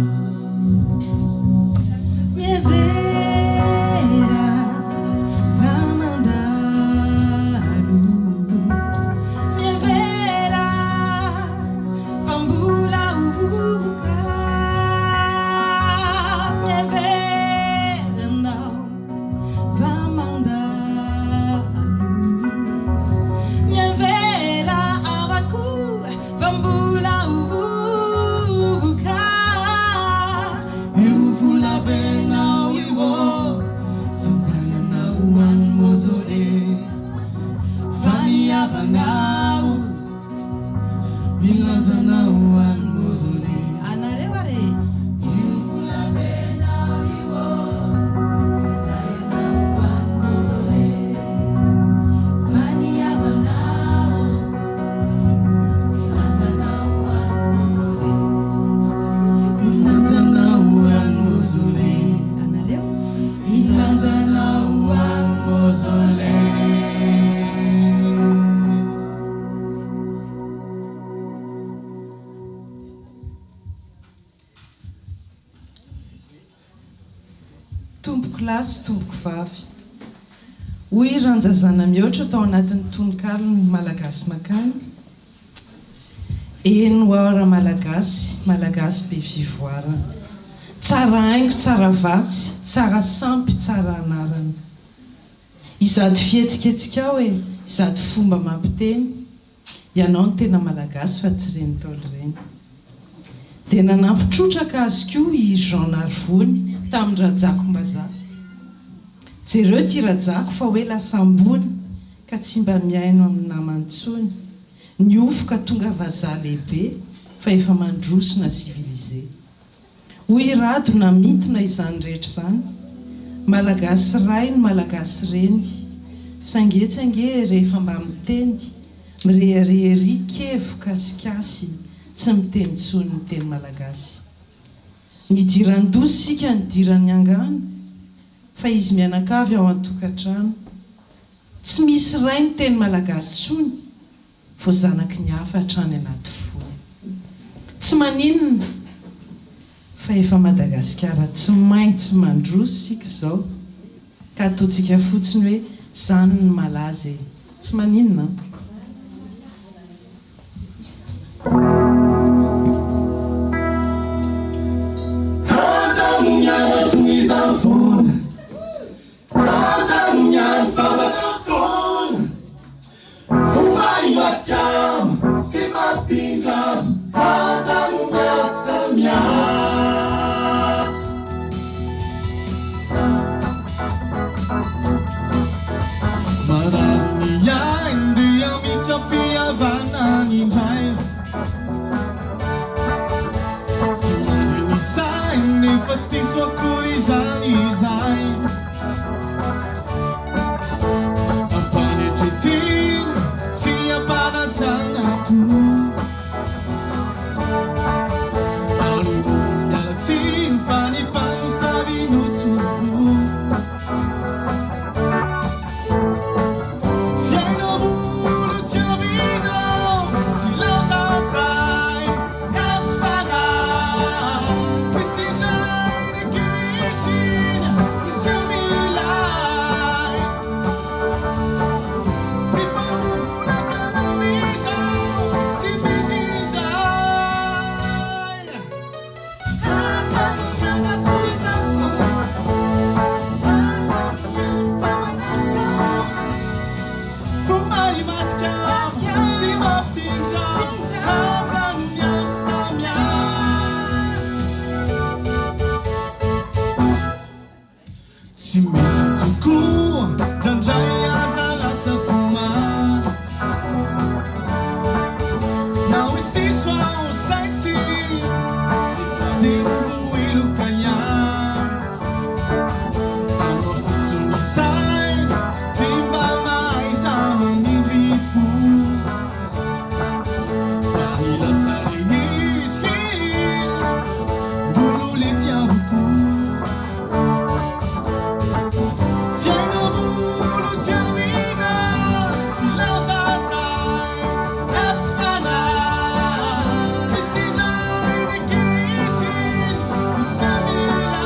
tomboko vavy hoy ranjazana mihoatra tao anatin'ny tononkalo ny malagasy makany eny oara malagasy be fivoarana tsara haingo tsara vatsy tsara sampy tsara anarana izato fihetsiketsika ao izato fomba mampiteny ianao ny tena malagasy fa tsy reny taolo reny dia nanampitrotraka azy koa i Jean Arvony tamin'ny Rajako-Mbazaha jereo ty rajako fa hoe lasambony ka tsy mba miaino amin'ny namantsony ny ofo ka tonga vazaha lehibe fa efa mandrosona civilize hoy rado na mitina izany rehetra izany malagasy ray ny malagasy reny sangetsange rehefa mba miteny mireharehery kevo kasikasy tsy miteny tsony ny teny malagasy nidiran-dozy sika nidiran'ny angano fa izy mianakavy ao an-tokantrano tsy misy ray ny teny malagasy tsony vo zanaky ny hafa hatrany anaty fony tsy maninona fa efa Madagasikara tsy maintsy mandroso sika zao ka ataontsika fotsiny hoe zany ny malaza tsy maninona Fumai mascam, se matingram, fa tsy tia soakory izany izay ampanetretiny sy ampanatsanako mialatsiny fa ny mpanosavy no tsofo fiainamolo tsy avinao sy laosasay nasy fanay misindray ny kehitriny iseo milay mifanolaka namizao sy mitindray Fumari matka, si maptindra, hazanya samya. Si meti tuku, janjaya zalasa tuma. Now it's this one, sexy. If I didn't we look at ya. I'm off the sunny side, timba mais amanidifu. Vanilla saliniti, bulu li fiavuku. Fiainamolo tiamina, si lausasai, that's fanai. Misinai ni kitin, misamilai.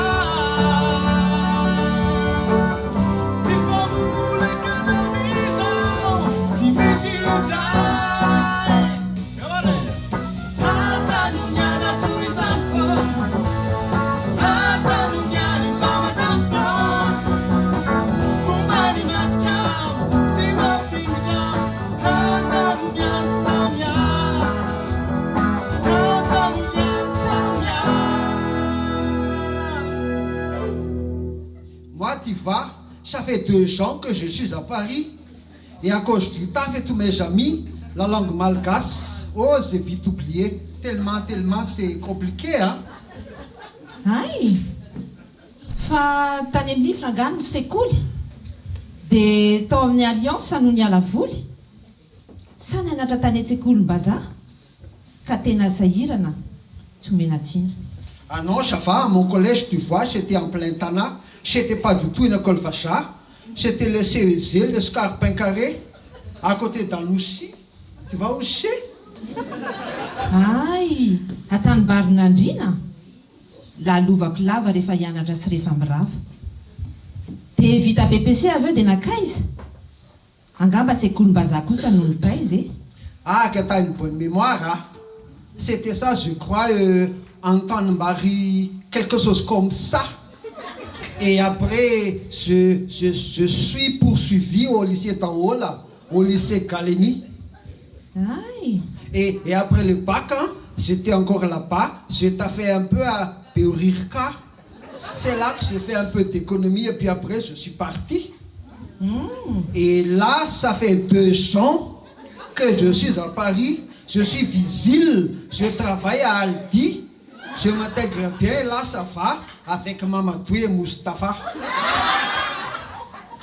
Mifamule kanamizao, si mitindrai. Hazanunyana tuizanfo, hazanunyani famadafton. Fumani matkam, si maptindram, hazanunya samya, hazanunya samya. Moi, tu vois, ça fait 2 ans que je suis à Paris. Et à cause du temps, et tous mes amis, la langue malgache, oh, c'est vite oublié. Tellement, c'est compliqué, hein. Ay, fa tany amin'ny frangano ny sekoly dia tao amin'ny alliance no niala voly sa nianatra tany an-tsekolym-bazaha ka tena sahirana tsy omena tiana. Ah non, ça va, à mon collège, tu vois, j'étais en plein Tana. J'étais pas du tout une école Vacha. C'était le CEZ, le Scarpin Carré, à côté d'Anouchi. Tu vois où c'est? Ay, atanibarin'andriana lalovako lava rehefa hianatra sy rehefa mirava dia vita BPC avy eo dia nakaiza angamba sekolym-bazaha kosa no nitaiza e. Ah, que t'as une bonne mémoire, hein. C'était ça, je crois, Antanbari, quelque chose comme ça. Et après, je suis poursuivi au lycée d'en haut, là, au lycée Kaleni. Ay, Et après le bac, hein, j'étais encore là-bas. J'ai fait un peu à Peurirka. C'est là que j'ai fait un peu d'économie et puis après, je suis parti. Et là, ça fait 2 ans que je suis à Paris. Je suis visile. Je travaille à Aldi. Je m'intègre bien. Là, ça va avec Mamadou et Mustapha.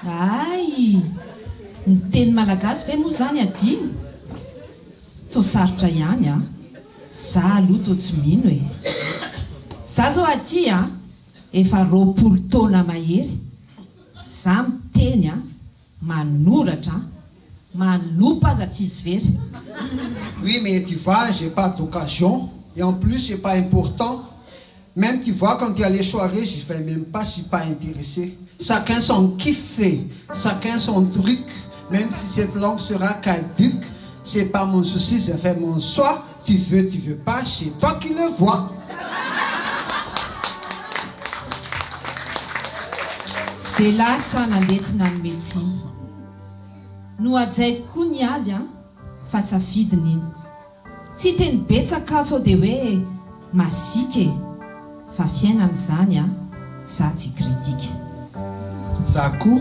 ay, ny teny malagasy ve moa zany adino to sarotra ihany a za aloha to tsy mino e. Za zao aty a efa 20 taona mahery za miteny a manoratra manompa aza tsy izy very. Oui, mais tu vois, j'ai pas d'occasion. Et en plus, c'est pas important. Même, tu vois, quand il y a les soirées, je fais même pas, je suis pas intéressé. Chacun son kiff, chacun son truc. Même si cette langue sera caduque, c'est pas mon souci, je fais mon choix. Tu veux pas, c'est toi qui le vois. Dia lasa nandetsina ny médecine no ajaiko koa ny azy a fa safidiny iny tsy teny betsaka sao dia hoe masika e fa fiainana izany a za tsy kritika. Zakou.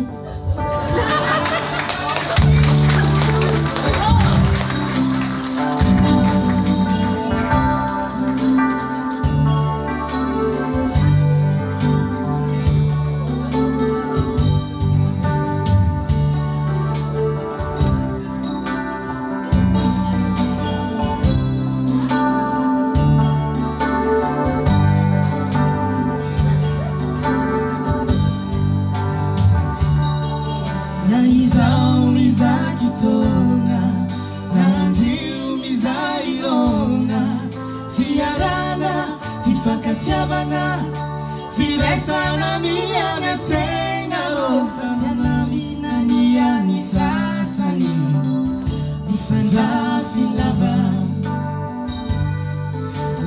mifankatiavana firaisana mianatsena rô fa tsy anaminaniany sasany mifandrafy lava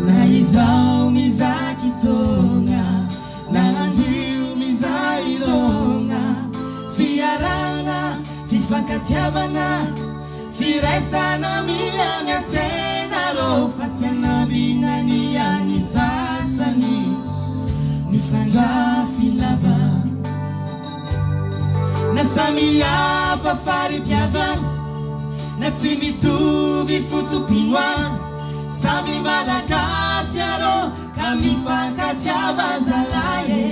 na izao mizaky tonga na andrio mizairona fiarana fifankatiavana firaisana mianatsena rô fa tsy anaminaniany sasany mifandrafy lava na samihafa fari-piavana na tsy mitovy fotopinoana samy malagasy arô ka mifankatiava zalahy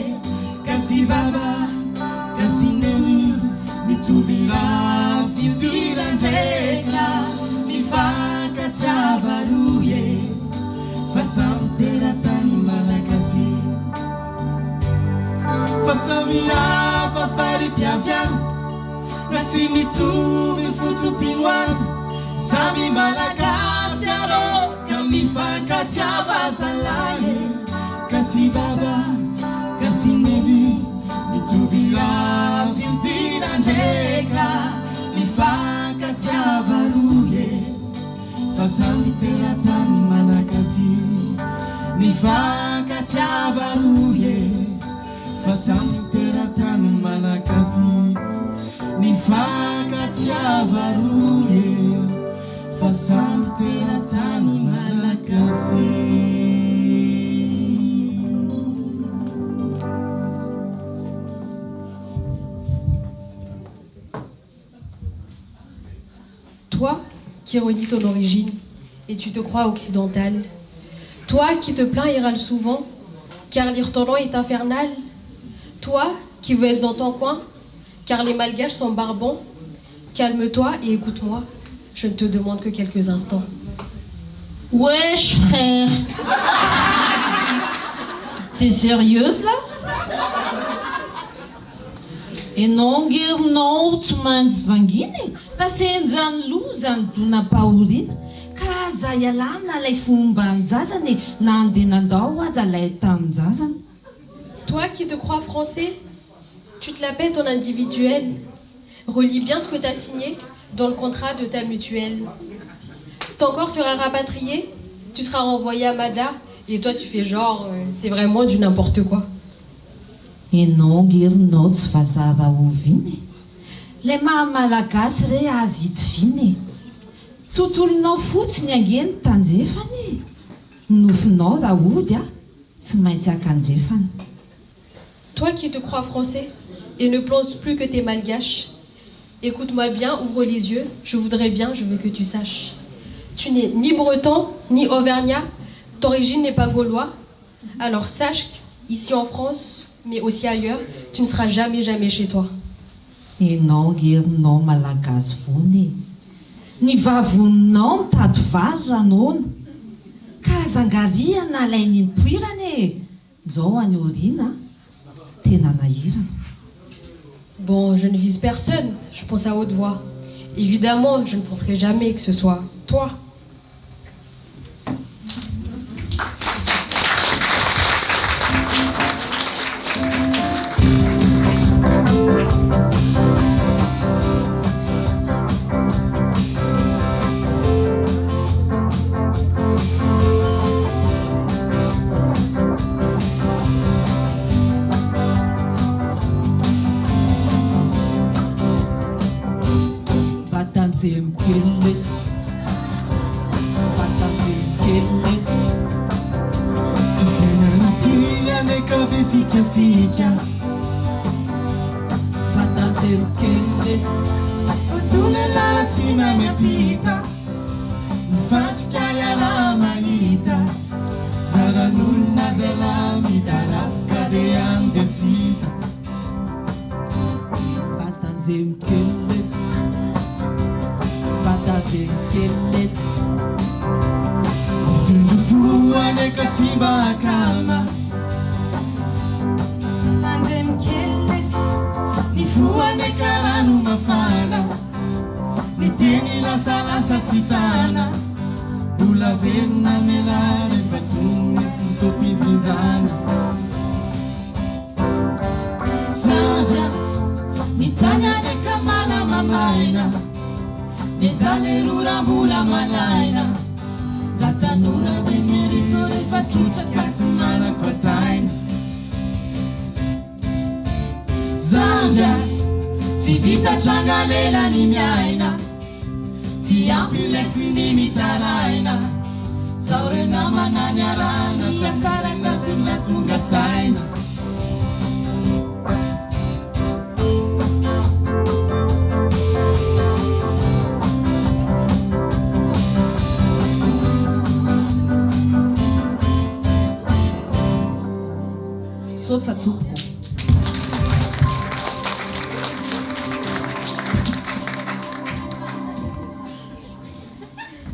kasi baba kasi neny mitovy raha fidiran-dreka mifankatiava roye fa samy teratany malagasy fa samihafa fari-piaviana na tsy mitovy fotopinoana samy malagasy arô ka mifankatiava zalahy kasi baba kasi neny mitovy raha fidiran-dreka mifankatiava roye fa samy teratany malagasy mifankatiava roye fa samy teratany malagasy mifankatiava roye fa samy teratany malagasy. Toi qui renies ton origine et tu te crois occidental, toi qui te plains et râles souvent, car lire ton nom est infernal, toi qui veux être dans ton coin, car les malgaches sont barbants, calme-toi et écoute-moi, je ne te demande que quelques instants. Wesh frère, t'es sérieuse là? Enao ngerinao tsy mantsy vanginy la senjany loza ny dona paorina ka aza ialana lay fomba anjazany na andeha nandao aza lay taminjazany. Toi qui te crois français, tu te la pètes en individuel. Relis bien ce que tu as signé dans le contrat de ta mutuelle. Ton corps sera rapatrié, tu seras renvoyé à Mada et toi tu fais genre, c'est vraiment du n'importe quoi. Enao ngerinao tsy vazava oviny le maha malagasy re azy itoviny tontolonao fotsiny angeny tanjefany nofinao raha ody tsy maintsy akandrefany. Toi qui te crois français et ne pense plus que t'es malgache, écoute-moi bien, ouvre les yeux, je voudrais bien, je veux que tu saches. Tu n'es ni breton, ni auvergnat, ton origine n'est pas gaulois, alors sache qu'ici en France, mais aussi ailleurs, tu ne seras jamais, jamais chez toi. Enao ngerinao malagasy vony ny vavoninao mitady vary ranona ka zangariana alainy nipoirany zao any orina tena nahirana. Bon, je ne vise personne, je pense à haute voix. Évidemment, je ne penserai jamais que ce soit toi. aina mizale rurambola malaina la tanora de meriso rehefa trotra ka tsy manako ataina zandra tsy vita tranga lelany miaina tsy ampy lesy ny mitaraina zao re namanany arana tafaranaty matonga saina Sotsa tompoko.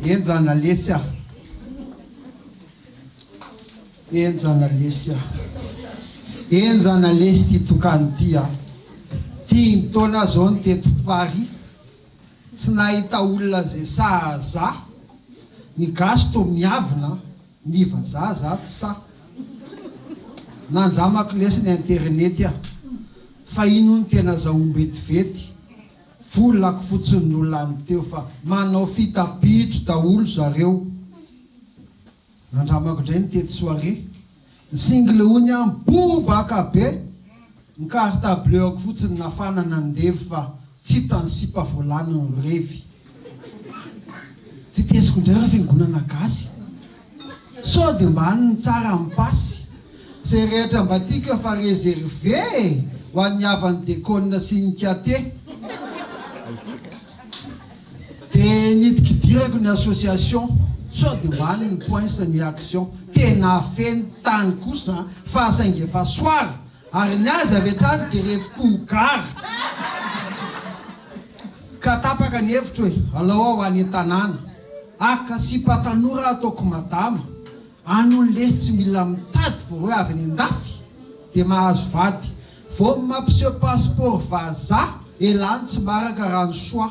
Enjana lesy aho. Enjana lesy aho. Enjana lesy ty tokany ty aho. Ty taona zao ny teto Paris. Tsy nahita olona zay sahaza. Ny gasy to miavina, ny vazaza ty sa. Nanjamako lesy ny internet aho. Fa ino ny tena zaombetivety. Volako fotsiny n'olona amin'ny teo fa manao fitapitro daholo zareo. Nandramako indray ny tety soirée. Ny single ony aho bobaka be. Ny cartable fotsiny nafana nandevy fa tsy tansipa volany ny revy. Tetesiko indray raha fiangonana gasy. Sao dia mba ny tsara mipasy. Zay rehetra mba tika fa réservé ho an'ny havan'ny déconne sy ny kate. Dia nidikidirako ny association sao dia mba ny poinsa ny action tena feny tany kosa fa saingy efa soary ary ny azy avy hatrany dia reviko gary ka tapaka ny hevitra hoe alao ao any an-tanàna akasipa tanora ataoko madama anony lesy tsy mila mitady vao hoe avy ny andafy dia mahazo vady vao mampiseho passeport vaza elany tsy maraka rano soa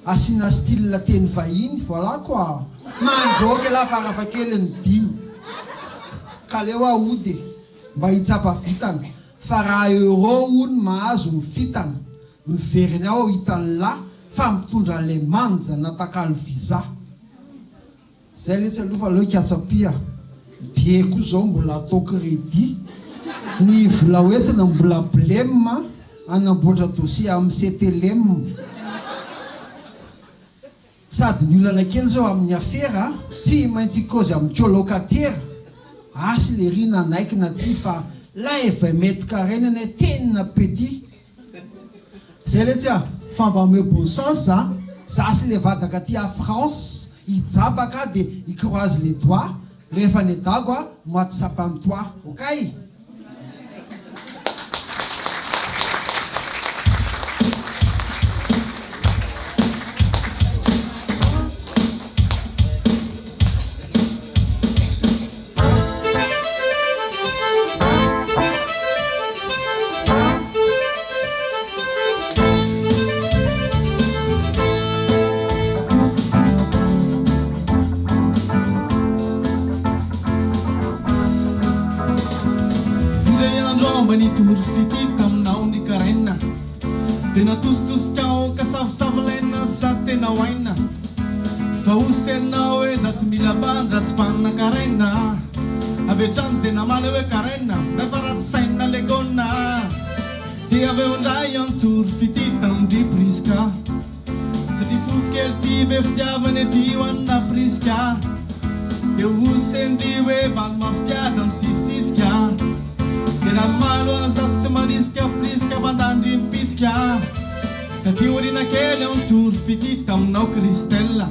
asina style teny vahiny voilà quoi mandroky la farafakely ny dimy ka leo ahody mba hitsapa vitana fa raha euro ony mahazo mifitana miveriny ao hitany la fa mitondra le manja natakalo visa zay letsy aloha fa leo katsapia bieko zao mbola atao crédit ny vola hoentina mbola blème anamboatra dossier amin'ny CTLM sady ny olana kely zao amin'ny affaire tsy maintsy cause amin'ny colocataire asy le rina naiky na tsy fa la e 20 mètres carrés nane tenina petit zay le tsya famba me bon sens za sy le vadaka ty à France hijabaka de icroise les doigts rehefa ny dago maty sapamy toa okay. Nitory fitita aminao ny karaina tena tositosikao ka savosavolaina sa tena hoaina fa osy tenao hoe za tsy mila bandy raha tsy mpanina karaina avetrany tena mana hoe karaina nefa raha tsy saina legona dia aveo ndray antory fitita amindry priska satria fokely ty be fitiavany ety ho anina priska dia osy tendy hoe bany mafiada misisisika tena malo azaty sy marisika priska vandandry mipitsika ka ty orina kely antory fitita aminao Kristella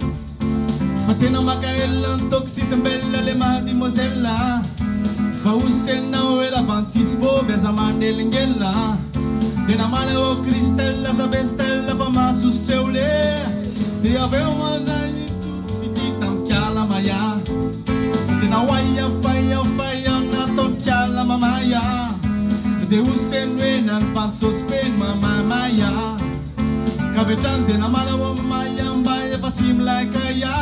fa tena makaela ny toksitembella le mademoiselle fa osy tenao hoe rabantsisy boby aza manelingela tena mana o Kristella za bestella fa mahasosotreo le dia aveo manany tory fitita amikala maya tena hoaia faia nataony kiala mamaya de usy teny hoe nanypantsosopeny mamamaya ka vetrany tena mana ho mamaya mba efa tsy milaikaya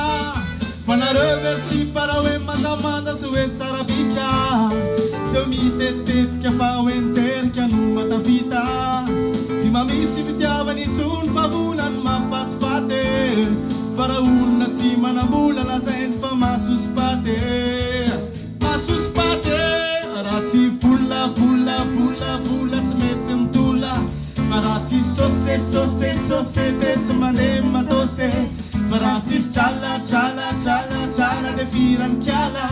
fa nareo merci para hoe manjamanda sy hoe sarabika teo mitetetika fa hoe niterika no matavita tsy mamisy fitiavany tsony fa volany mafatifaty fa raha olona tsy manambola lazainy fa masosipaty raha tsy vola tsy mety mitola fa raha tsy sose tsy mandeha matose fa raha tsisy drala de firany kiala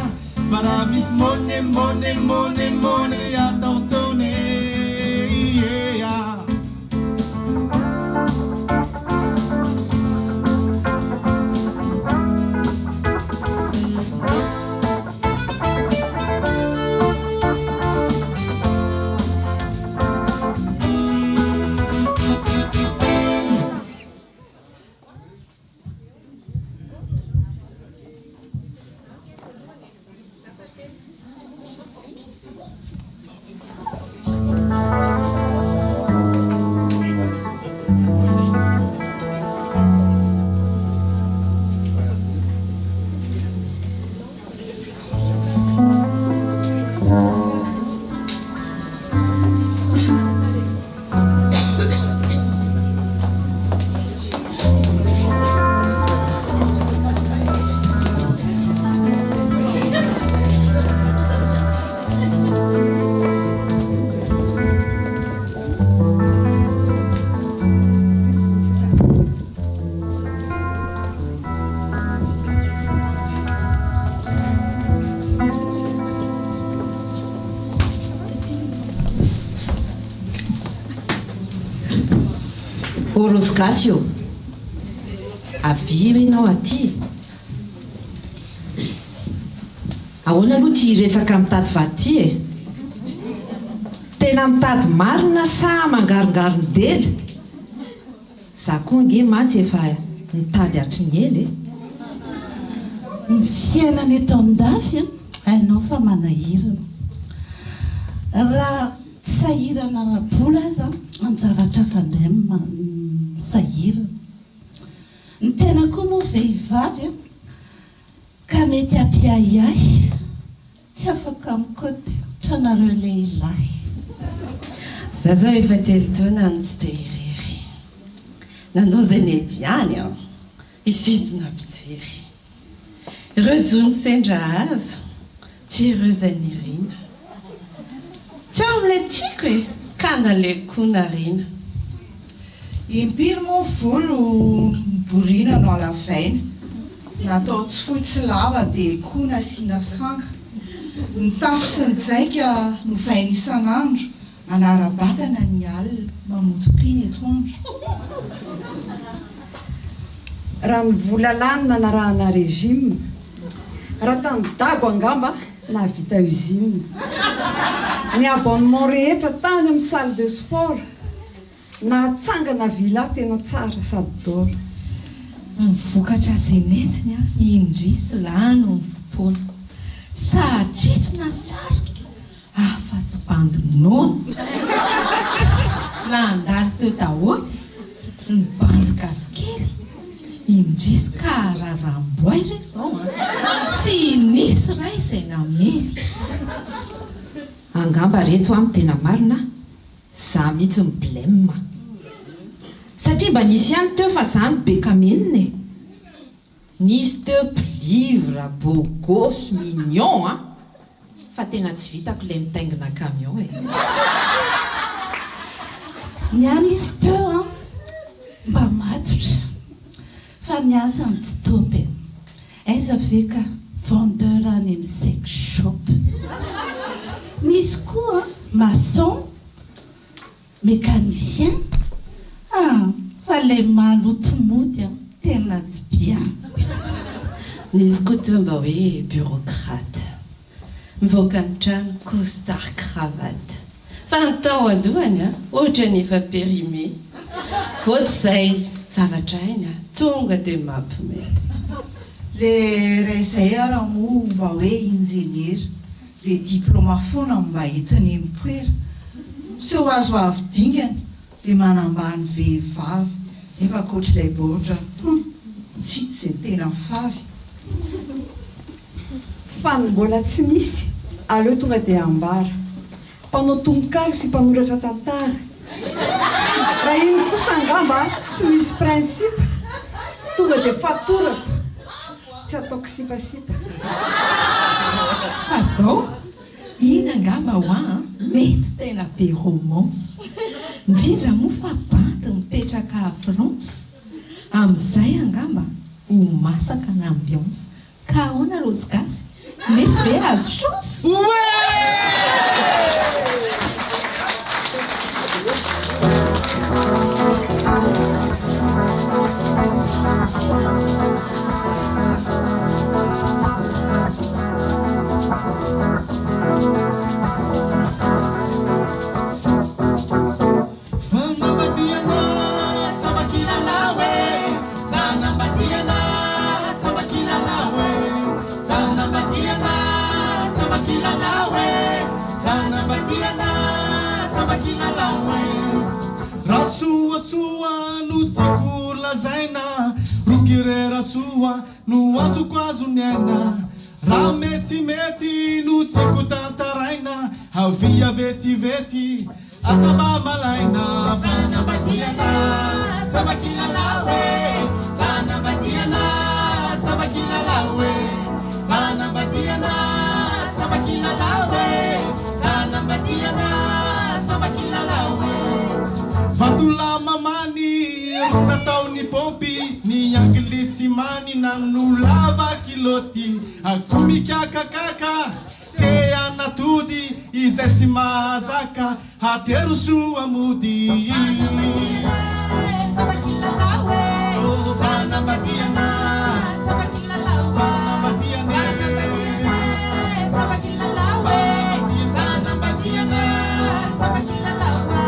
fa raha misy mone atao taone Orosgasio, avy ianao aty. Ahoana aloha ty resaka mitady vaty e? Tena mitady marina sa mangarongaron-dely? Za koa nge mantsy efa mitady hatriny ely e. Ny fiainana eto an-dafy hainao fa manahirana. Raha tsy sahirana rabola aza amin'ny zavatra fandray sahirana. Ny tena koa moa vehivavy ka mety ampiahiahy tsy afaka mikoty tranareo lehilahy. Za zao efa telo taona no tsy tehiriry. Nanao zay nety ihany aho isidina ampijery. Ireo jony sendra azo tsy ireo zay nirina. Tsy amin'ilay tiako e ka naleko narina. Impiry moa volo borina no alavaina. Natao tsy fohy tsy lava dia koa nasiana sanga. Ny tafy sy ny jaika no vaina isan'andro. Manara-batana ny alina mamotom-piny atoandro. Raha ny vola lanina na rahana régime, raha tany-dago angamba na vita usine. Ny abonnement rehetra tany amin'ny salle de sport na tsangana villa tena tsara sady dora. Mivokatra izay nentiny indrisy lano ny fotoana sahatritsina sarika afa-tsy bandinona na andalo teo daholo ny bandy gasikely indrisy karazam-boay re zao tsy nisy ray izay namely. Angamba reto amin'ny tena marina za mihitsy ny blême satria mba nisy ihany teo fa za ny bekamenina e. Nisy teo livre beau gosse mignon fa tena tsy vitako ilay mitaingina camion e. Niany izy teo mba matotra fa miasa amin'ny titopy. Aiza ve ka vendeur any amin'ny sex shop. Nisy koa maçon, mécanicien. Fa ilay maloto mody tena tsy bien. Nisy koa teo mba hoe bureaucrate. Mivoaka ny trano costard cravate. Fa ny tao alohany ohatra ny efa périmé. Ohatr'izay zavatra ainy tonga dia mampime. Le izay ara moa mba hoe ingénieur. Le diplôme foana mba hitany mipoera. Sy ho azo avy dingana dia manambany vehivavy. Nefa koatr'ilay boatra tsy izay tena favy. Fa ny mbola tsy misy aleo tonga dia ambara. Mpanao tononkalo sy mpanoratra tantara. raha iny kosa angamba tsy misy principe tonga dia fatorako tsy ataoko sipasipa fa zao iny angamba ho mety tena be romance indrindra moa fa banty mipetraka a France amin'izay angamba ho masaka ny ambiance ka ahoana rosy gasy mety ve azo chance Rasua no tiku lazaina Rukire rasua no azoko azoniana Raha mety no tiku tantaraina Havia vety azaba malaina Vana badiana sabakila lawe Vana badiana sabakila lawe Vana badiana sabakila lawe Vana badiana sabakila lawe Vatula mamani natao ni pompi ni anglisi mani nanulava kiloti akumikaka kaka ke anatudi izesi mazaka hateru sua mudi sabakila lawe vana badiana sabakila lawe vana badiana sabakila lawe vana badiana sabakila lawe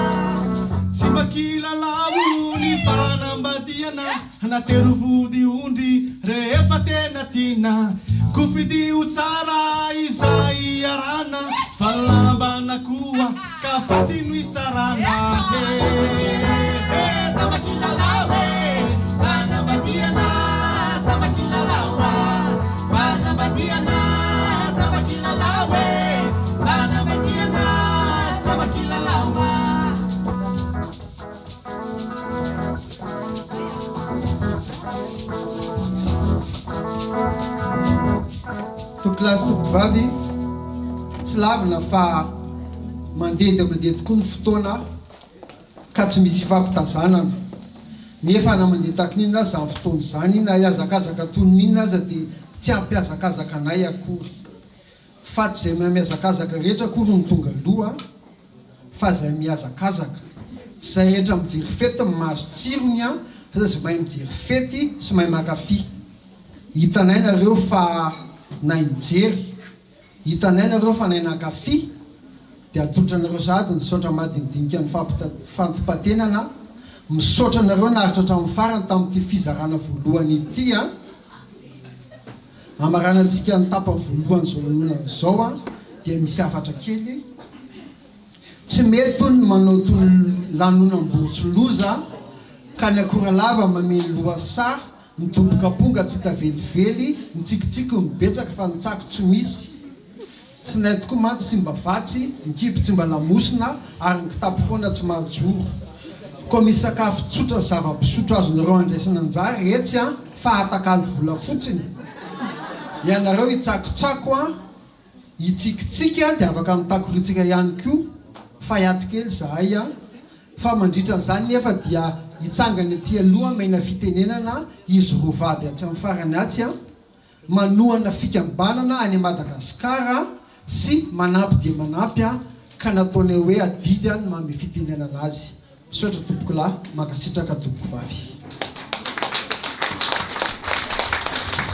Sabakila lawu ni fana badiana na teruvudi undi refa tena tina kufidi usara isai arana falaba na kuwa kafati nui sarana Sabakila lawe fana badiana sabakila lawa fana badiana sabakila lawe fana badiana sabakila lawa Tokilasy tokovavy tsy lavina fa mandeha tokoa ny fotoana ka tsy misy fampitazanana nefa na mandeha takin'iny azy amin'ny fotoana izany na hiazakazaka ton'iny aza dia tsy ampiazakazaka anay akory fa tsy izay miazakazaka rehetra akory ny tonga aloha fa izay miazakazaka tsy izay rehetra mijery fety mahazo tsirony fa izay mahay mijery fety sy mahay makafy hitanay nareo fa nay nijery hitanay nareo fa nay nakafy dia atotra nareo sady nisaotra madinidinika ny fantipatenana misaotra nareo naharitra hatramin'ny farany tamin'ity fizarana voalohany ity amarana antsika ny tapany voalohany zao lanonana izao dia misy afatra kely tsy mety ny manao tony lanonam-boritsoloza ka ny akora lava mameny loasa midobokaponga tsy tavelively mitsikitsiky mibetsaka fa nitsako tsy misy tsy nay tokoa mantsy tsy mba vatsy mikipy tsy mba lamosina ary ny kitapo foana tsy mahajoro koa misy sakafo tsotra zava-pisotro azonareo andraisana anjary etsy fa atakalo vola fotsiny ianareo hitsakotsako hitsikitsiky dia afaka mitakoritsika ihany koa fa hiato kely zahay fa mandritra n'izany nefa dia hitsangany aty aloha maina fitenenana izy roa vavy aty amin'ny farany aty manohana fikambanana any Madagasikara sy manampy dia manampy ka nataonay hoe adidy any mamy fitenenana azy misaotra tompoko lahy makasitraka tompoko vavy